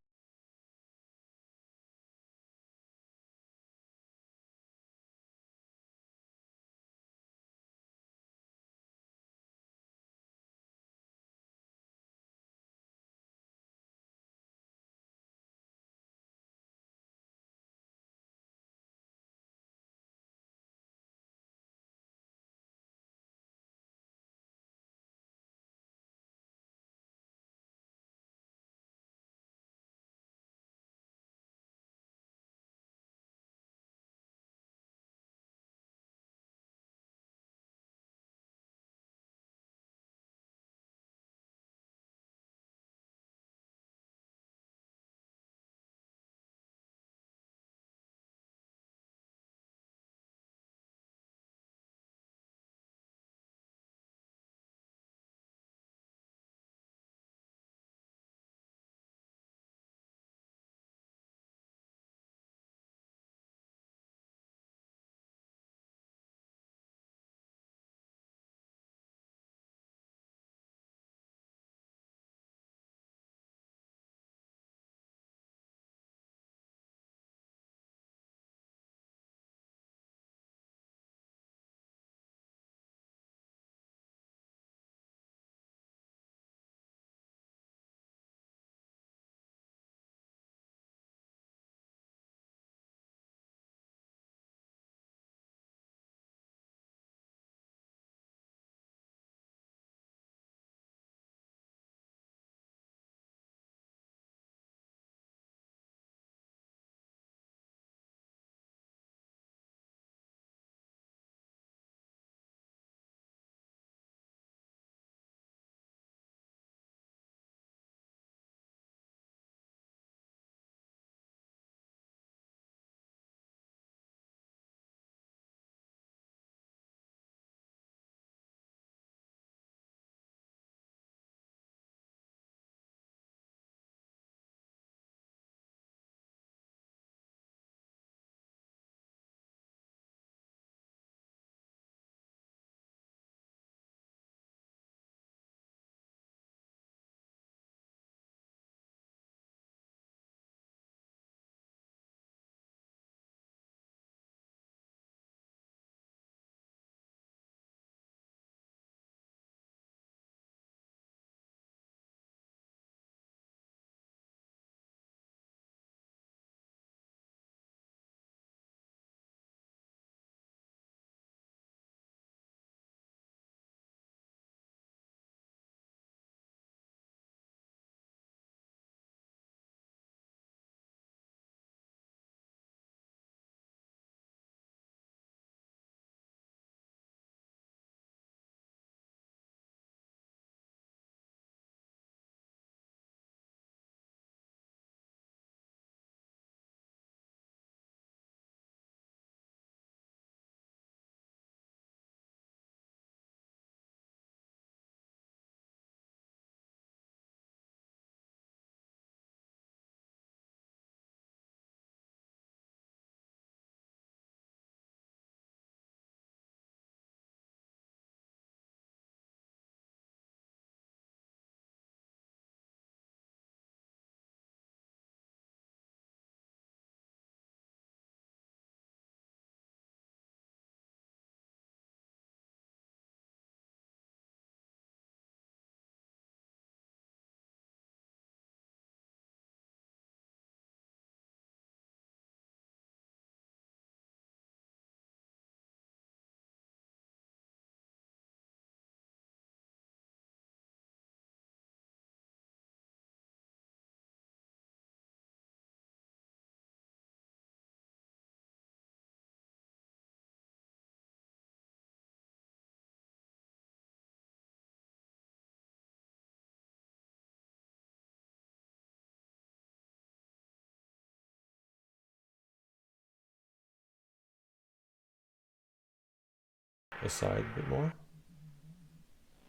aside a bit more.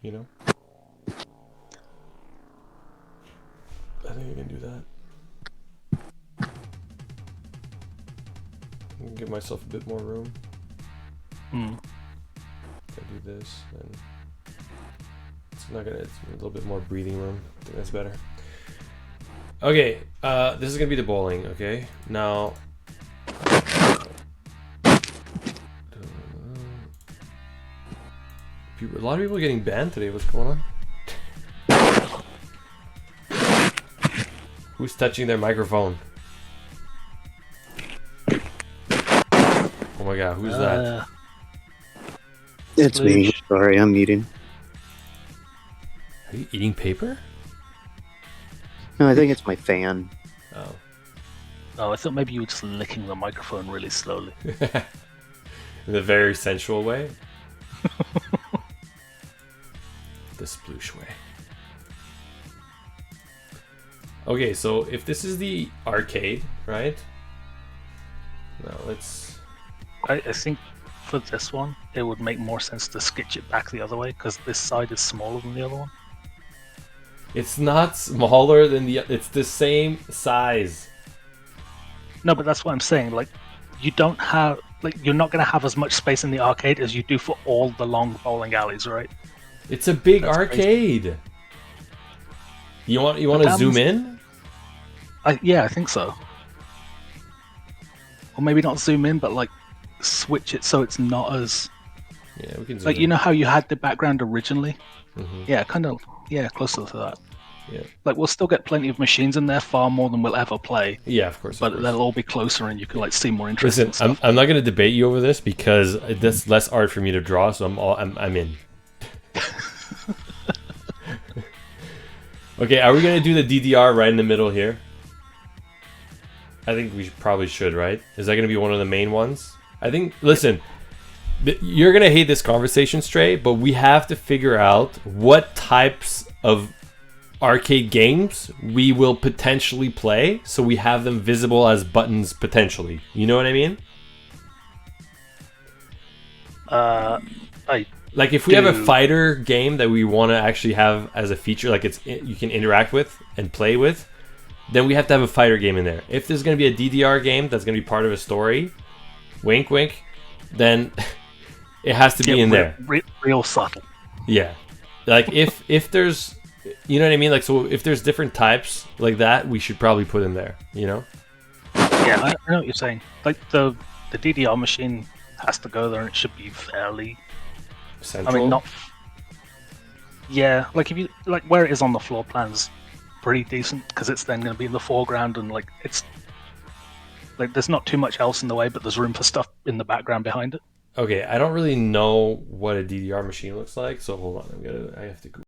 You know? I think I can do that. Give myself a bit more room. If I do this, then it's not gonna. It's a little bit more breathing room. I think that's better. Okay, this is gonna be the bowling. Okay, now. A lot of people are getting banned today. What's going on? Who's touching their microphone? Oh my god, who's that? It's me. Sorry, I'm eating. Are you eating paper? No, I think it's my fan. Oh. Oh, I thought maybe you were just licking the microphone really slowly. In a very sensual way. The sploosh way. Okay, so if this is the arcade, right? Now let's... I think for this one, it would make more sense to sketch it back the other way, because this side is smaller than the other one. It's not smaller than the... It's the same size. No, but that's what I'm saying. Like, you don't have... Like, you're not going to have as much space in the arcade as you do for all the long bowling alleys, right? It's a big That's arcade. crazy. You want to zoom in? Yeah, I think so. Or maybe not zoom in, but like switch it so it's not as... Yeah, we can zoom Like, in. you know how you had the background originally? Mm-hmm. Yeah, kind of, yeah, closer to that. Yeah. Like, we'll still get plenty of machines in there, far more than we'll ever play. Yeah, of course. But they'll all be closer and you can, like, see more interesting Listen, stuff. I'm not going to debate you over this because that's less art for me to draw, so I'm in. Okay, are we going to do the DDR right in the middle here? I think we probably should, right? Is that going to be one of the main ones? I think, listen, you're going to hate this conversation, Stray, but we have to figure out what types of arcade games we will potentially play so we have them visible as buttons potentially. You know what I mean? Like if we have a fighter game that we want to actually have as a feature, like you can interact with and play with, then we have to have a fighter game in there. If there's going to be a DDR game that's going to be part of a story, wink wink, then it has to be in there. Real subtle. Yeah. Like if there's, you know what I mean? Like, so if there's different types like that, we should probably put in there, you know? Yeah, I know what you're saying. Like the DDR machine has to go there and it should be fairly... Central? I mean, not... Yeah, like if you like where it is on the floor plan's pretty decent because it's then going to be in the foreground and like it's like there's not too much else in the way, but there's room for stuff in the background behind it. Okay, I don't really know what a DDR machine looks like, so hold on, I have to Google.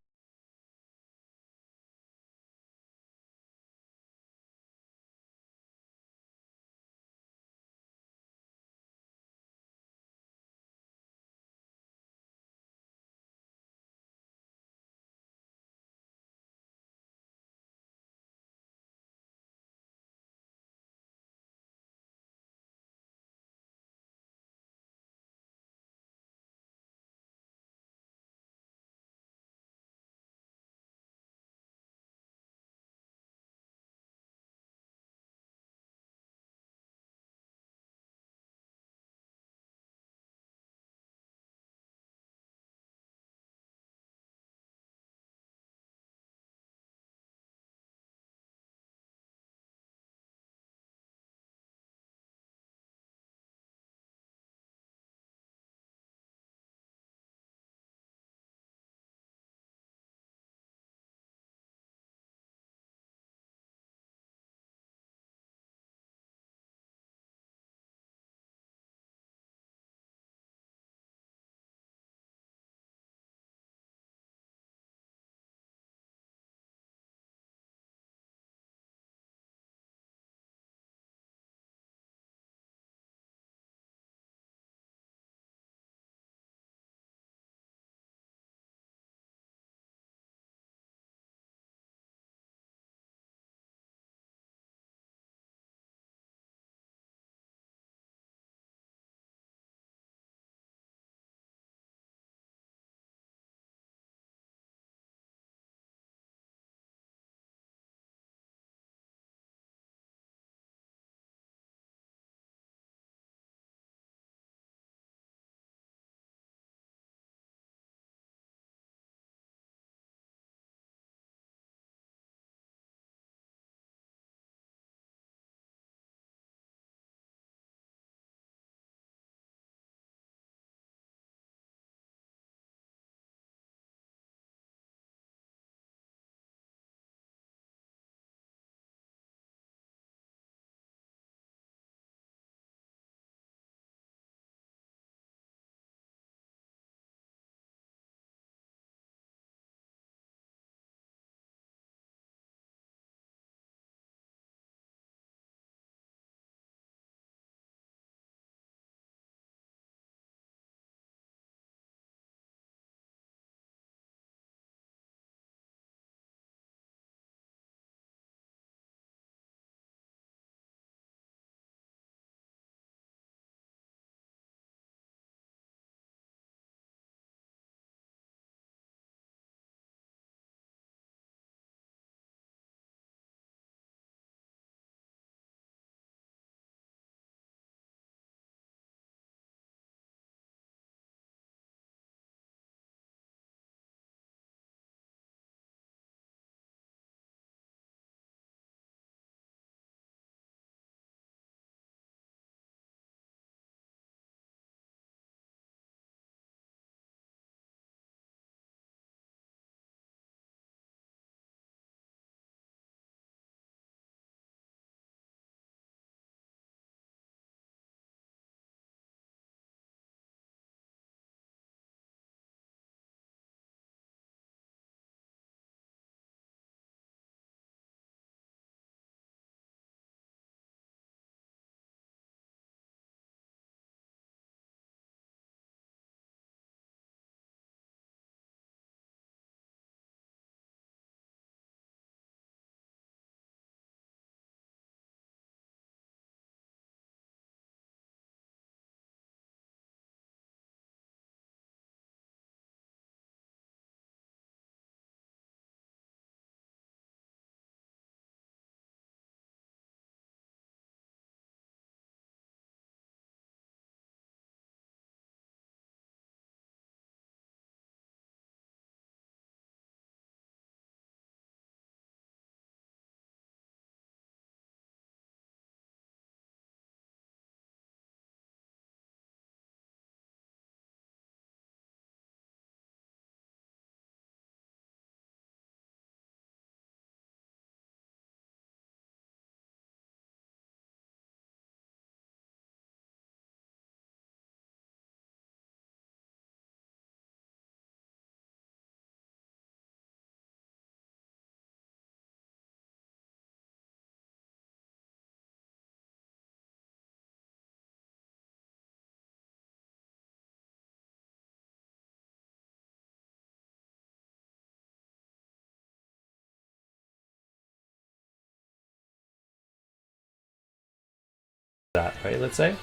that, right? Let's say.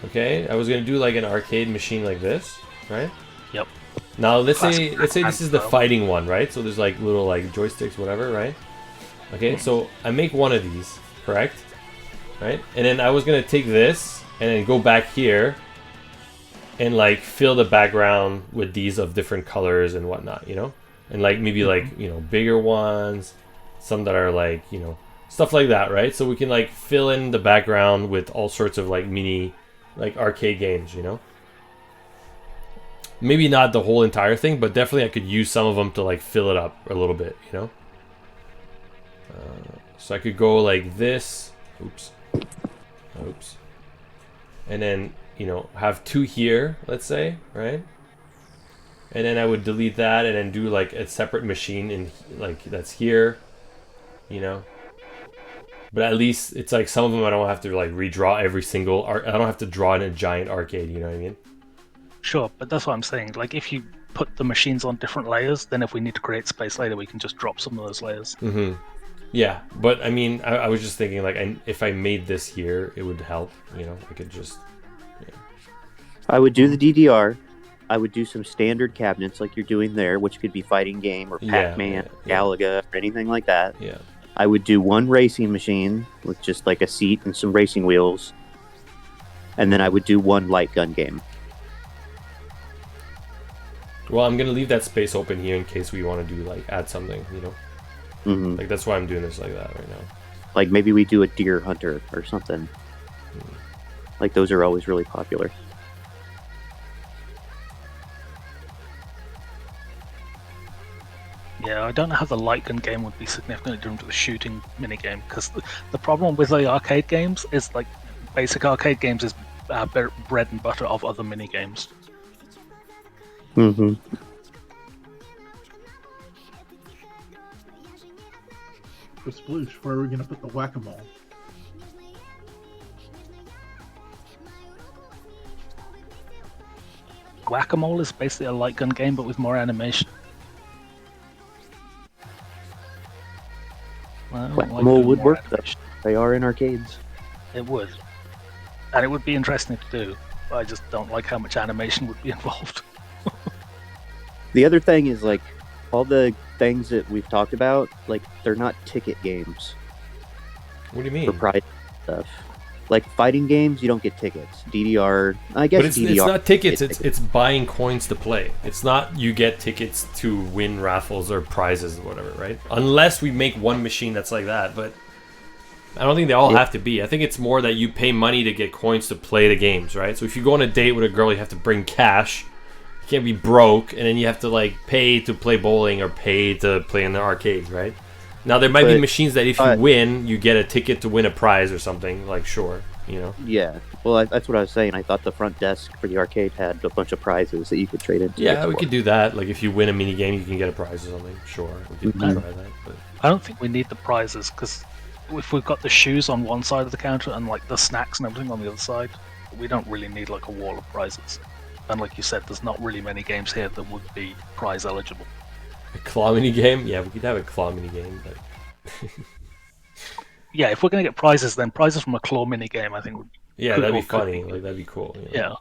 Okay, I was gonna do like an arcade machine like this, right? Yep. Now let's Classic say this is the style. fighting one, right? So there's like little like joysticks, whatever, right? Okay, so I make one of these, correct? Right? And then I was gonna take this and then go back here and like fill the background with these of different colors and whatnot, you know? And like maybe like, you know, bigger ones, some that are like, you know, stuff like that, right? So we can like fill in the background with all sorts of like mini like arcade games, you know? Maybe not the whole entire thing, but definitely I could use some of them to like fill it up a little bit, you know? So I could go like this. Oops. And then, you know, have 2 here, let's say, right? And then I would delete that and then do like a separate machine in like that's here, you know? But at least it's like some of them I don't have to like redraw every single I don't have to draw in a giant arcade, you know what I mean? Sure, but that's what I'm saying. Like, if you put the machines on different layers, then if we need to create space later, we can just drop some of those layers. Yeah, but I mean, I was just thinking like if I made this here, it would help, you know? I could just I would do the DDR. I would do some standard cabinets like you're doing there, which could be fighting game or Pac-Man, Galaga, or anything like that. Yeah. I would do one racing machine with just like a seat and some racing wheels. And then I would do one light gun game. Well, I'm gonna leave that space open here in case we want to do like add something, you know. Like that's why I'm doing this like that right now. Like maybe we do a deer hunter or something. Like those are always really popular. Yeah, I don't know how the light gun game would be significantly different to the shooting minigame, because the problem with the arcade games is like basic arcade games is bread and butter of other minigames. Mm-hmm. For Sploosh, where are we going to put the whack-a-mole? Whack-a-mole is basically a light gun game, but with more animation. Well, Whack-a-mole would work though. They are in arcades. It would. And it would be interesting to do. But I just don't like how much animation would be involved. The other thing is like all the things that we've talked about, like they're not ticket games What do you mean? for prize stuff. Like fighting games, you don't get tickets. DDR, I guess But it's DDR. not tickets. It's buying coins to play. It's not you get tickets to win raffles or prizes or whatever, right? Unless we make one machine that's like that, but I don't think they all have to be. I think it's more that you pay money to get coins to play the games, right? So if you go on a date with a girl, you have to bring cash. You can't be broke, and then you have to like pay to play bowling or pay to play in the arcade, right? Now there might be machines that if you win, you get a ticket to win a prize or something. Like sure, you know. Yeah, well, that's what I was saying. I thought the front desk for the arcade had a bunch of prizes that you could trade in. Yeah, we could do that. Like if you win a mini game, you can get a prize or something. Sure, we could try that. But I don't think we need the prizes, because if we've got the shoes on one side of the counter and like the snacks and everything on the other side, we don't really need like a wall of prizes. And like you said, there's not really many games here that would be prize eligible. a claw mini game? Yeah, we could have a claw mini game, but Yeah, if we're gonna get prizes, then prizes from a claw mini game, I think would yeah, that'd be funny. Like that'd be cool. You know? Yeah.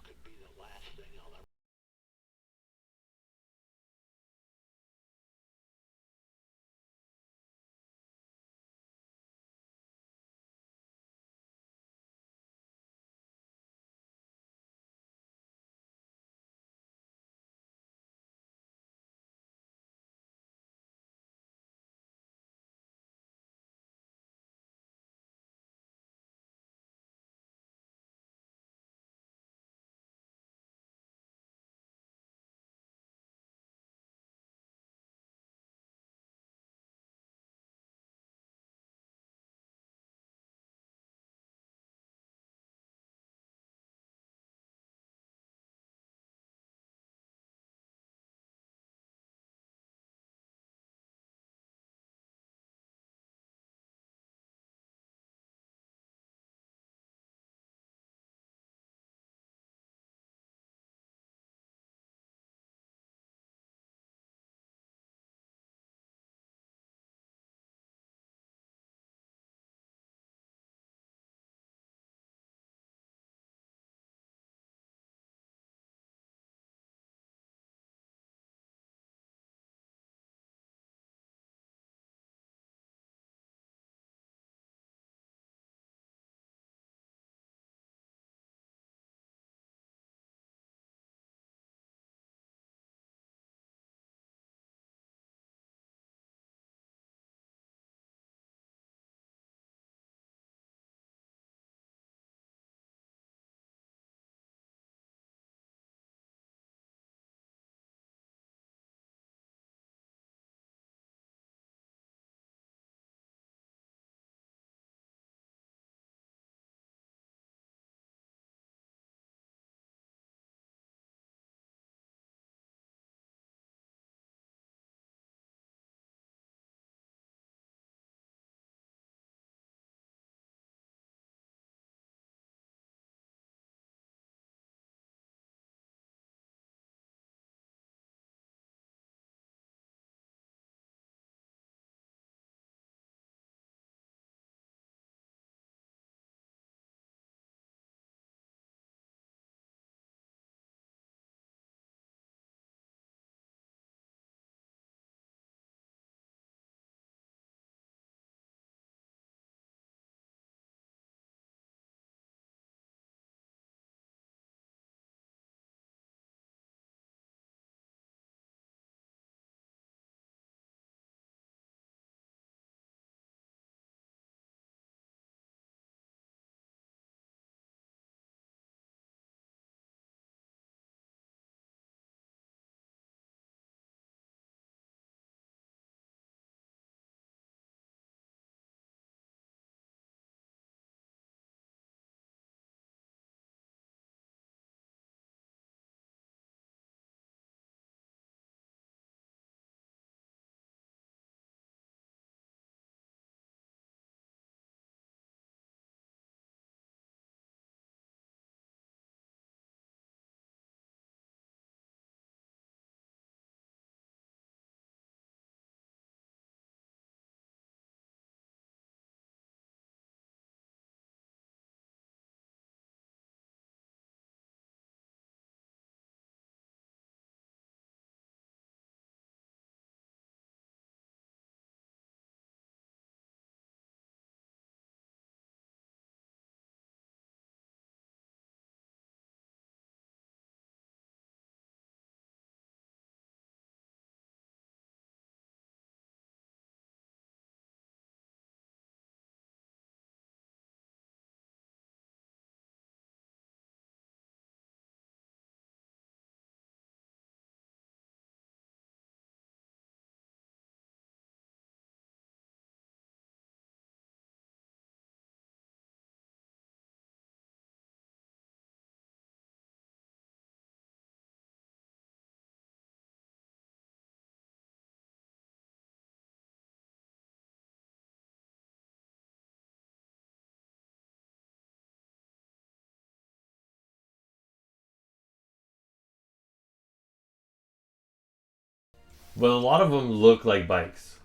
But a lot of them look like bikes.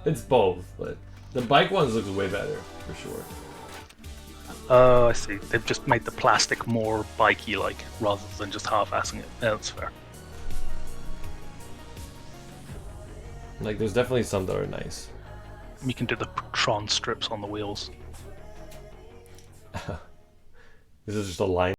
It's both, but the bike ones look way better for sure. Oh, I see. They've just made the plastic more bikey-like rather than just half-assing it. Yeah, that's fair. Like, there's definitely some that are nice. You can do the Tron strips on the wheels. This is just a line.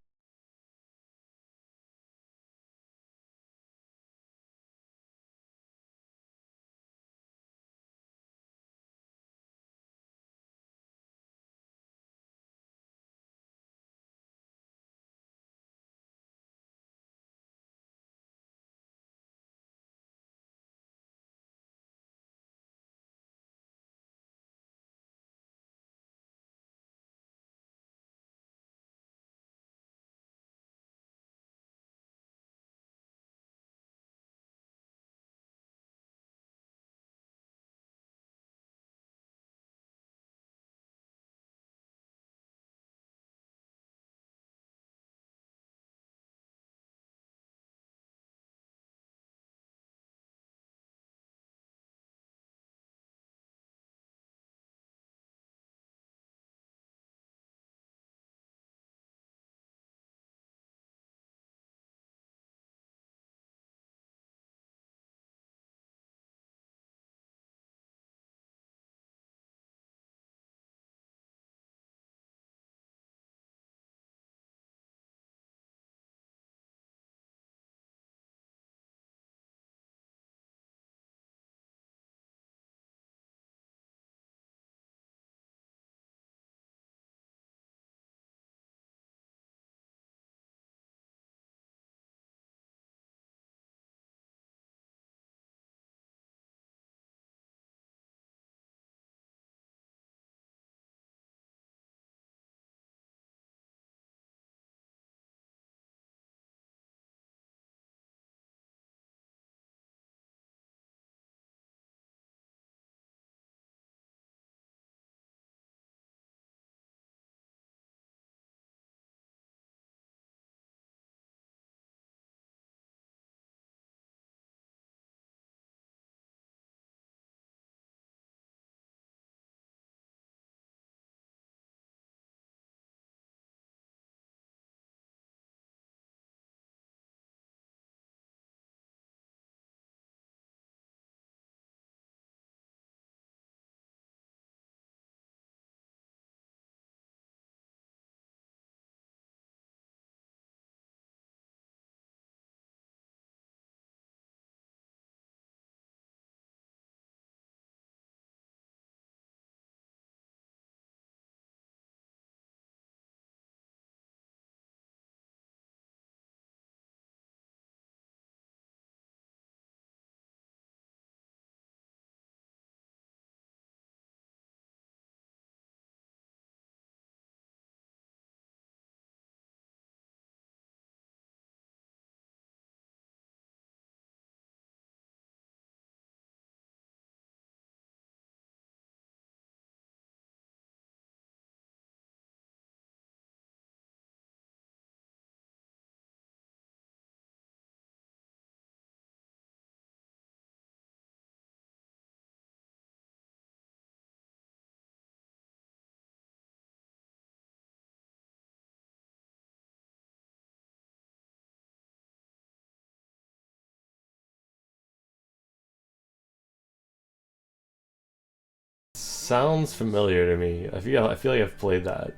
Sounds familiar to me. I feel like I've played that.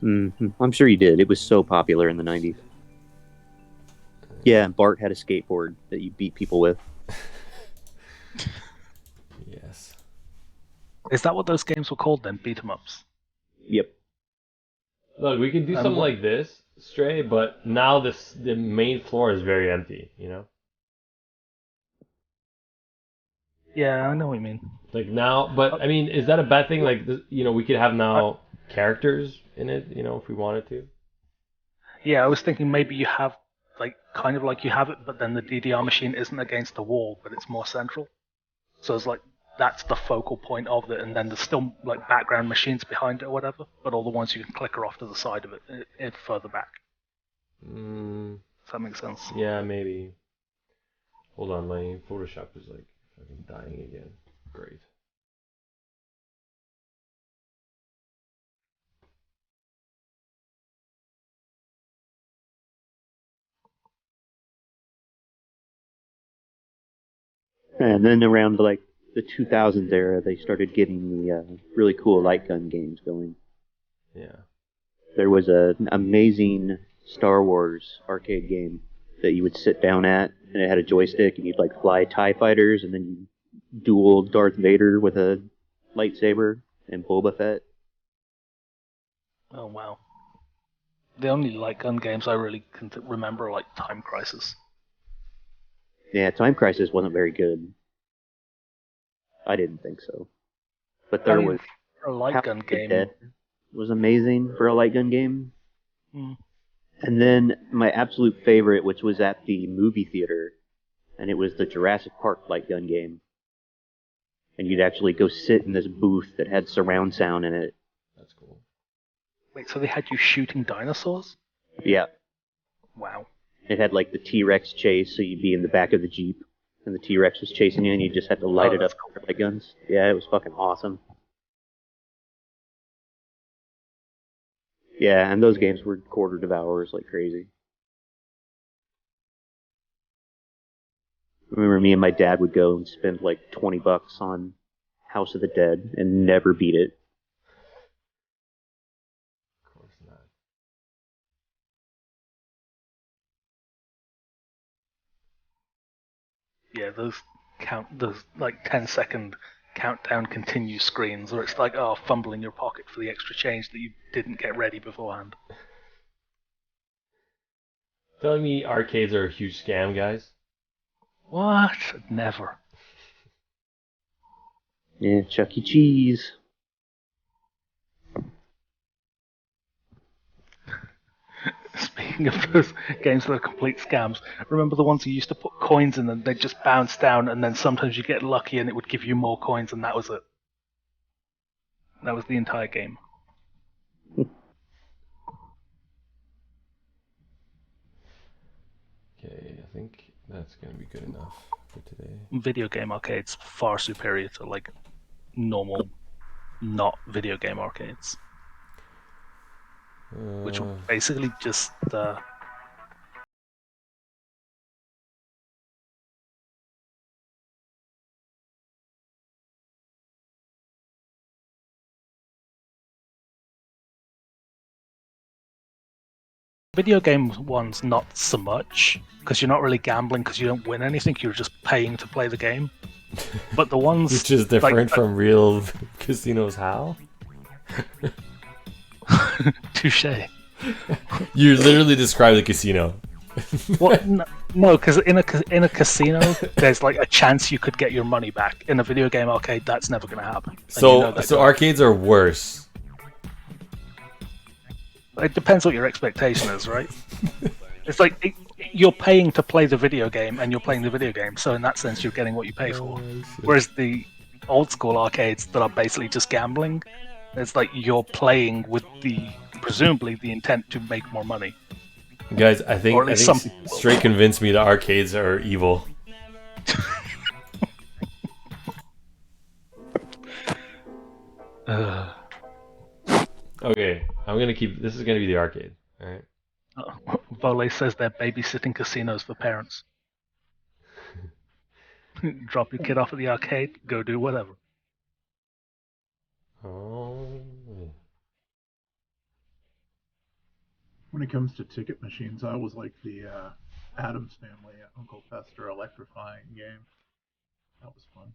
I'm sure you did. It was so popular in the 90s. Yeah, and Bart had a skateboard that you beat people with. Yes. Is that what those games were called then? Beat 'em ups. Yep. Look, we could do something like this, Stray, but now the main floor is very empty, you know? Yeah, I know what you mean. Like now, but I mean, is that a bad thing? Like, we could have now characters in it, if we wanted to. Yeah, I was thinking maybe you have like kind of like you have it, but then the DDR machine isn't against the wall, but it's more central. So it's like that's the focal point of it, and then there's still like background machines behind it or whatever, but all the ones you can click are off to the side of it, further back. Does that make sense? Yeah, maybe. Hold on, my Photoshop is like fucking dying again. Great. And then around like the 2000s era, they started getting the really cool light gun games going. Yeah. There was an amazing Star Wars arcade game that you would sit down at, and it had a joystick, and you'd like fly TIE fighters, and then you duel Darth Vader with a lightsaber and Boba Fett. Oh wow. The only light gun games I really can remember are like Time Crisis. Yeah, Time Crisis wasn't very good. I didn't think so. But there was a light gun game. Dead was amazing for a light gun game. Mm. And then my absolute favorite, which was at the movie theater, and it was the Jurassic Park light gun game. And you'd actually go sit in this booth that had surround sound in it. That's cool. Wait, so they had you shooting dinosaurs? Yeah. Wow. It had like the T-Rex chase, so you'd be in the back of the Jeep, and the T-Rex was chasing you, and you just had to light it up with light guns. Yeah, it was fucking awesome. Yeah, and those games were quartered of hours like crazy. I remember me and my dad would go and spend like $20 on House of the Dead and never beat it. Of course not. Yeah, those like 10-second countdown continue screens where it's like, oh, fumble in your pocket for the extra change that you didn't get ready beforehand. Telling me arcades are a huge scam, guys? What? Never. Yeah, Chuck E. Cheese. Speaking of those games that are complete scams, remember the ones you used to put coins in and they'd just bounce down, and then sometimes you get lucky and it would give you more coins, and that was it. That was the entire game. Okay, I think that's gonna be good enough for today. Video game arcades far superior to like normal, not video game arcades, which were basically just video game ones not so much, because you're not really gambling because you don't win anything, you're just paying to play the game. But the ones which is different from real casinos. How? Touche. You literally described the casino. Well, no, because in a casino, there's like a chance you could get your money back. In a video game arcade, that's never going to happen. So arcades are worse. It depends what your expectation is, right? It's like you're paying to play the video game, and you're playing the video game. So in that sense, you're getting what you pay for. Whereas the old school arcades that are basically just gambling, it's like you're playing with presumably the intent to make more money. Guys, I think straight convinced me that arcades are evil. Okay, I'm gonna keep. This is gonna be the arcade. All right. Vole says they're babysitting casinos for parents. Drop your kid off at the arcade, go do whatever. Oh. When it comes to ticket machines, I always like the Addams Family Uncle Fester electrifying game. That was fun.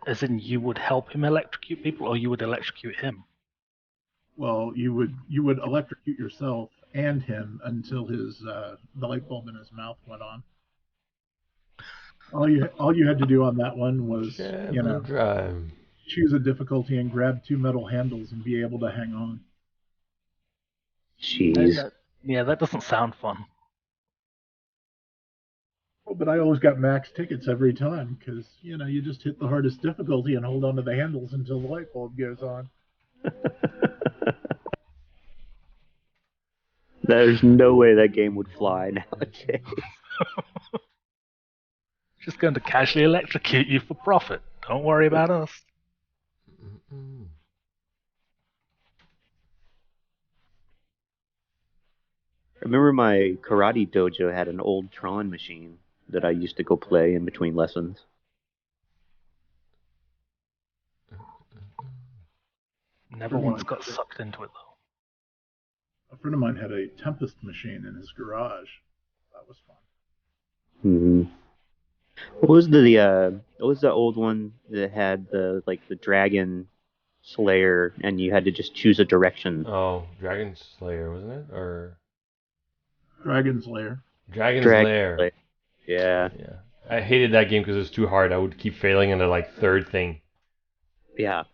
As in, you would help him electrocute people, or you would electrocute him? Well, you would electrocute yourself and him until the light bulb in his mouth went on. All you had to do on that one was choose a difficulty and grab 2 metal handles and be able to hang on. Jeez. Yeah, that doesn't sound fun. Well, but I always got max tickets every time because you just hit the hardest difficulty and hold on to the handles until the light bulb goes on. There's no way that game would fly nowadays. Just going to casually electrocute you for profit. Don't worry about us. Mm-mm. I remember my karate dojo had an old Tron machine that I used to go play in between lessons. Never once got sucked into it though. A friend of mine had a Tempest machine in his garage. That was fun. Hmm. What was the old one that had the dragon slayer and you had to just choose a direction? Oh, Dragon Slayer, wasn't it? Or Dragon's Lair. Dragon's Dragon Lair. Slayer. Yeah. Yeah. I hated that game because it was too hard. I would keep failing in the like third thing. Yeah.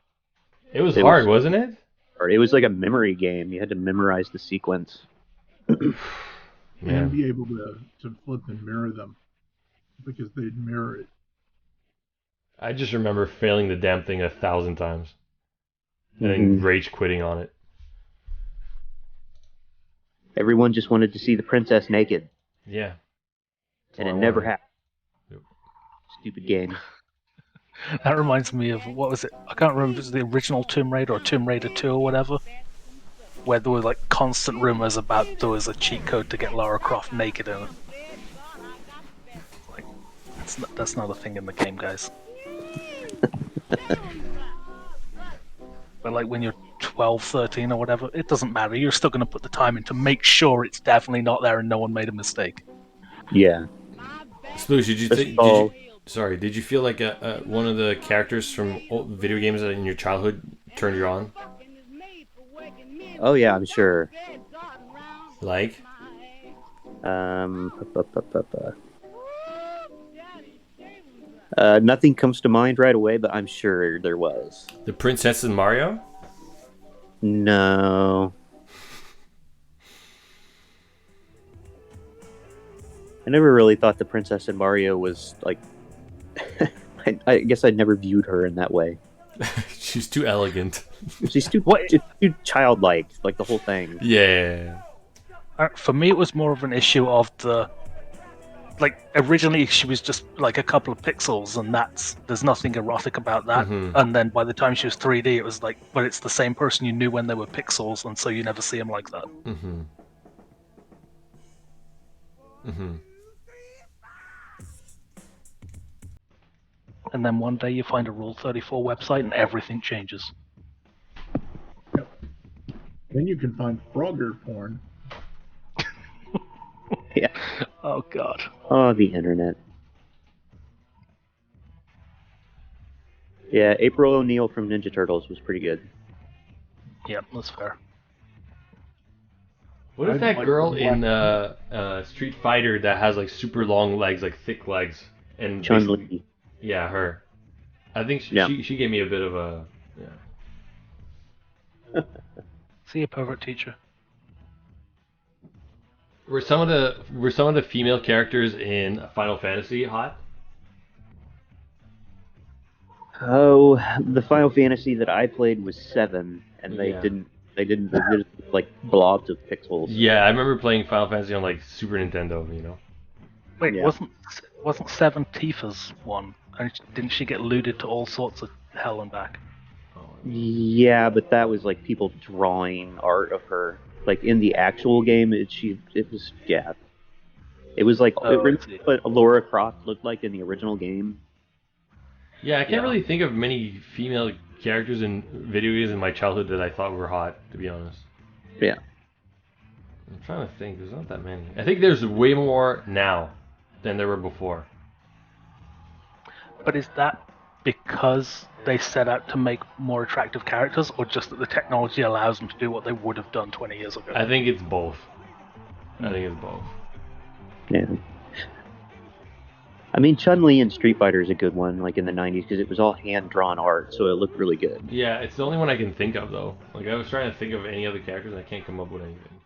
It was It hard, was- wasn't it? Or it was like a memory game. You had to memorize the sequence. And Man. be able to flip and mirror them because they'd mirror it. I just remember failing the damn thing 1,000 times. And then Mhm. rage quitting on it. Everyone just wanted to see the princess naked, Yeah. That's and all it I never wanted. happened. Yep. Stupid game. That reminds me of, what was it? I can't remember if it was the original Tomb Raider or Tomb Raider 2 or whatever, where there were like constant rumors about there was a cheat code to get Lara Croft naked in it. Like, that's not a thing in the game, guys. But like when you're 12, 13 or whatever, it doesn't matter. You're still going to put the time in to make sure it's definitely not there and no one made a mistake. Yeah. Sploosh, did you First think? of all- Did you feel like one of the characters from old video games in your childhood turned you on? Oh yeah, I'm sure. Like? Pa, pa, pa, pa, pa. Nothing comes to mind right away, but I'm sure there was. The Princess and Mario? No. I never really thought the Princess and Mario was like. I guess I never viewed her in that way. She's too elegant. She's too, What- too childlike, like the whole thing. Yeah. For me, it was more of an issue of the. Like, originally she was just like a couple of pixels, and there's nothing erotic about that. Mhm. And then by the time she was 3D, it was like, but it's the same person you knew when they were pixels, and so you never see them like that. Mm-hmm. Mm-hmm. And then one day you find a Rule 34 website and everything changes. Then you can find Frogger porn. Yeah. Oh god. Oh, the internet. Yeah, April O'Neil from Ninja Turtles was pretty good. Yep, that's fair. What if I'd that like girl to in Street Fighter that has like super long legs, like thick legs, and Chun basically- Li. Yeah, her. I think Yeah. she gave me a bit of a See a pervert teacher. Were some of the female characters in Final Fantasy hot? Oh, the Final Fantasy that I played was 7, and they Yeah. didn't. They just looked like blobs of pixels. Yeah, I remember playing Final Fantasy on like Super Nintendo. You know. Wait, Yeah. wasn't Seven Tifa's one? And didn't she get looted to all sorts of hell and back? Yeah, but that was like people drawing art of her. Like in the actual game, it was yeah. It was like Oh, I see. what Laura Croft looked like in the original game. Yeah, I can't Yeah. really think of many female characters in video games in my childhood that I thought were hot, to be honest. Yeah. I'm trying to think. There's not that many. I think there's way more now than there were before. But is that because they set out to make more attractive characters, or just that the technology allows them to do what they would have done 20 years ago? I think it's both. I think it's both. Yeah. I mean, Chun Li in Street Fighter is a good one, like in the '90s, because it was all hand drawn art, so it looked really good. Yeah, it's the only one I can think of though. Like I was trying to think of any other characters, and I can't come up with anything.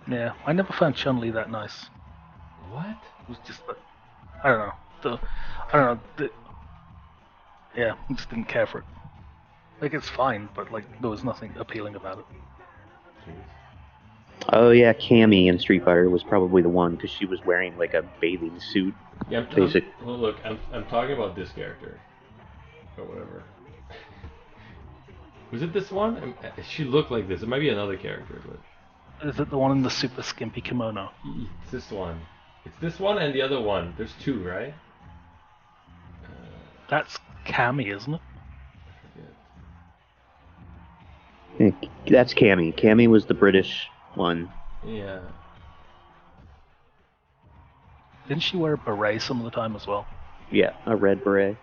Yeah, I never found Chun-Li that nice. What? It was just that, I don't know. Yeah, I just didn't care for it. Like, it's fine, but like there was nothing appealing about it. Oh yeah, Cammy in Street Fighter was probably the one because she was wearing like a bathing suit. Yeah, Basic. well, look, I'm talking about this character, or whatever. Was it this one? She looked like this. It might be another character, but Is it the one in the super skimpy kimono? it's this one. It's this one and the other one. There's two, right? That's Cammy, isn't it? That's Cammy. Cammy was the British one. Yeah. Didn't she wear a beret some of the time as well? Yeah, a red beret.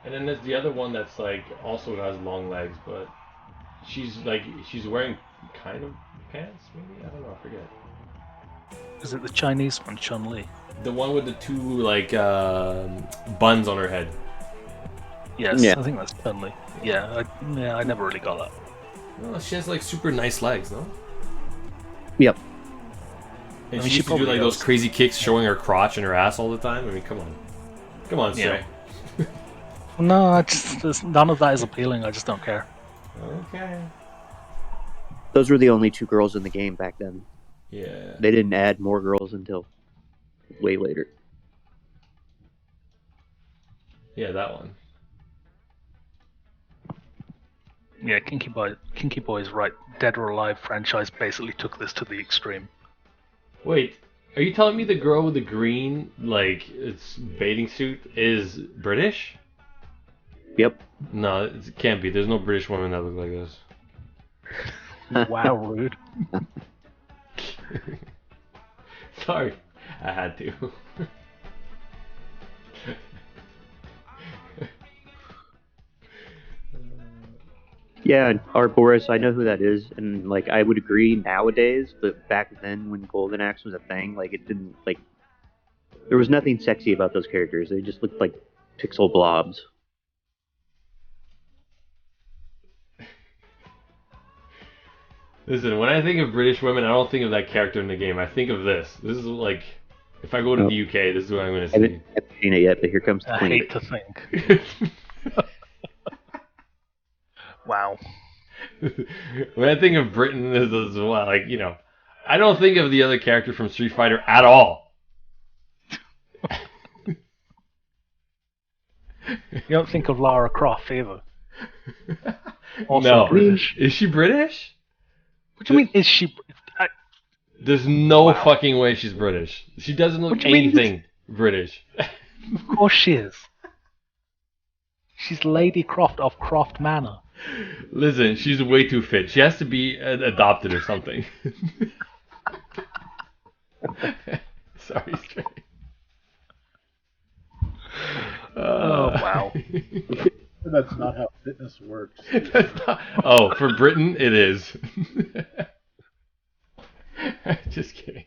And then there's the other one that's like also has long legs, but she's wearing kind of pants, maybe? I don't know, I forget. Is it the Chinese one, Chun-Li? The one with the two like buns on her head. Yes, Yeah. I think that's Chun-Li. Yeah, I never really got that. No, she has like super nice legs, no? Yep. And I mean, she she used to do probably like those does. crazy kicks showing her crotch and her ass all the time. I mean, come on, Stray. No, none of that is appealing. I just don't care. Okay. Those were the only two girls in the game back then. Yeah. They didn't add more girls until way later. Yeah, that one. Yeah, Kinky Boy's right. Dead or Alive franchise basically took this to the extreme. Wait, are you telling me the girl with the green, like, it's bathing suit is British? Yep. No, it can't be. There's no British women that look like this. Wow, rude. Sorry, I had to. Yeah, Arboris, I know who that is, and like I would agree nowadays, but back then when Golden Axe was a thing, like it didn't like there was nothing sexy about those characters. They just looked like pixel blobs. Listen, when I think of British women, I don't think of that character in the game. I think of this. This is like, if I go to the UK, this is what I'm going to I see. haven't seen it yet, but here comes the I queen. hate to think. Wow. When I think of Britain as well, like, you know, I don't think of the other character from Street Fighter at all. You don't think of Lara Croft either. Also No. British. Is she British? What do you mean? Is she? There's no fucking way she's British. She doesn't look What do you mean? anything British. Of course she is. She's Lady Croft of Croft Manor. Listen, she's way too fit. She has to be adopted or something. Sorry, Stray. Oh wow. That's not how fitness works. Oh, for Britain, it is. Just kidding.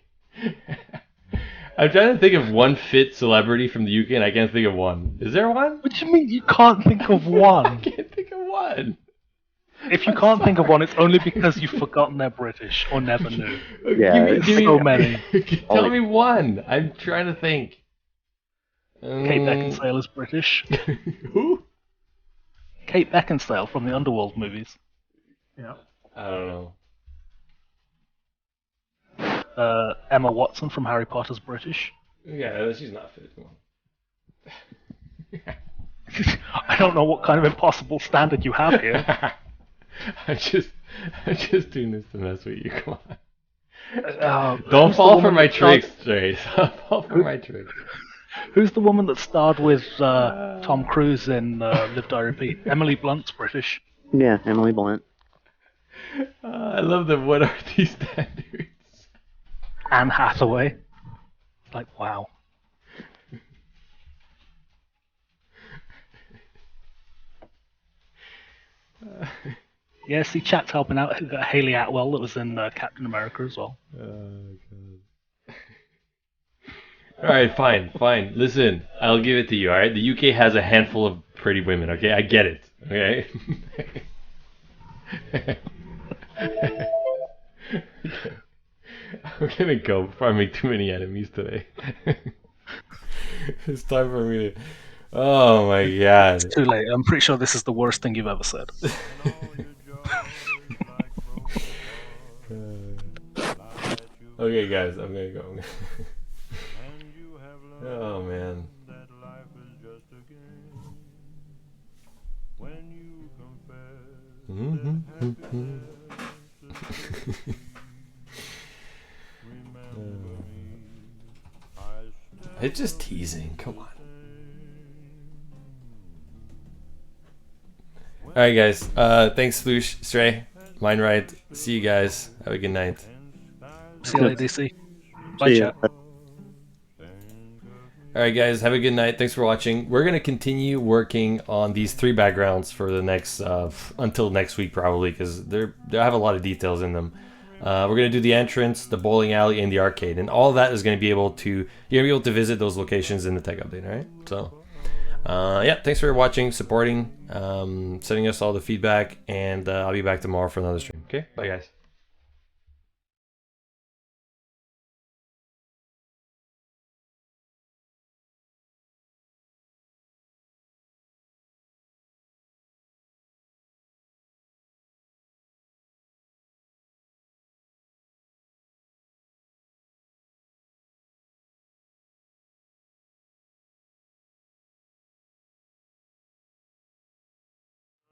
I'm trying to think of one fit celebrity from the UK, and I can't think of one. Is there one? What do you mean you can't think of I one? can't think of one. If you can't think of one, it's only because you've forgotten they're British or never knew. Yeah, So many. Tell me one. I'm trying to think. Kate Beckinsale is British. Who? Kate Beckinsale from the Underworld movies. Yeah. I don't know. Emma Watson from Harry Potter's British. Yeah, she's not fit. Come on. I don't know what kind of impossible standard you have here. I'm just doing this to mess with you. Come on. Don't Who's the fall for woman my that starred- tricks, Trace. Don't fall for my tricks. Who's the woman that starred with Tom Cruise in Live Die Repeat? Emily Blunt's British. Yeah, Emily Blunt. I love the what are these standards? Anne Hathaway. Like, wow. Yeah, see, chat's helping out. We've got Haley Atwell that was in Captain America as well. God. Alright, fine. Listen, I'll give it to you, alright? The UK has a handful of pretty women, okay? I get it, okay? I'm gonna go before I make too many enemies today. It's time for me to... Oh my god. Too late. I'm pretty sure this is the worst thing you've ever said. Okay, guys, I'm gonna go. Oh man. It's just teasing. Come on. All right, guys. Thanks, Floosh, Stray, Mind Right. See you guys. Have a good night. See you later, DC. Bye, See ya. chat. All right, guys. Have a good night. Thanks for watching. We're gonna continue working on these 3 backgrounds for the next until next week probably, because they have a lot of details in them. We're gonna do the entrance, the bowling alley, and the arcade, and all that is gonna be able to you're gonna be able to visit those locations in the tech update. All right. So, yeah. Thanks for watching, supporting, sending us all the feedback, and I'll be back tomorrow for another stream. Okay. Bye, guys.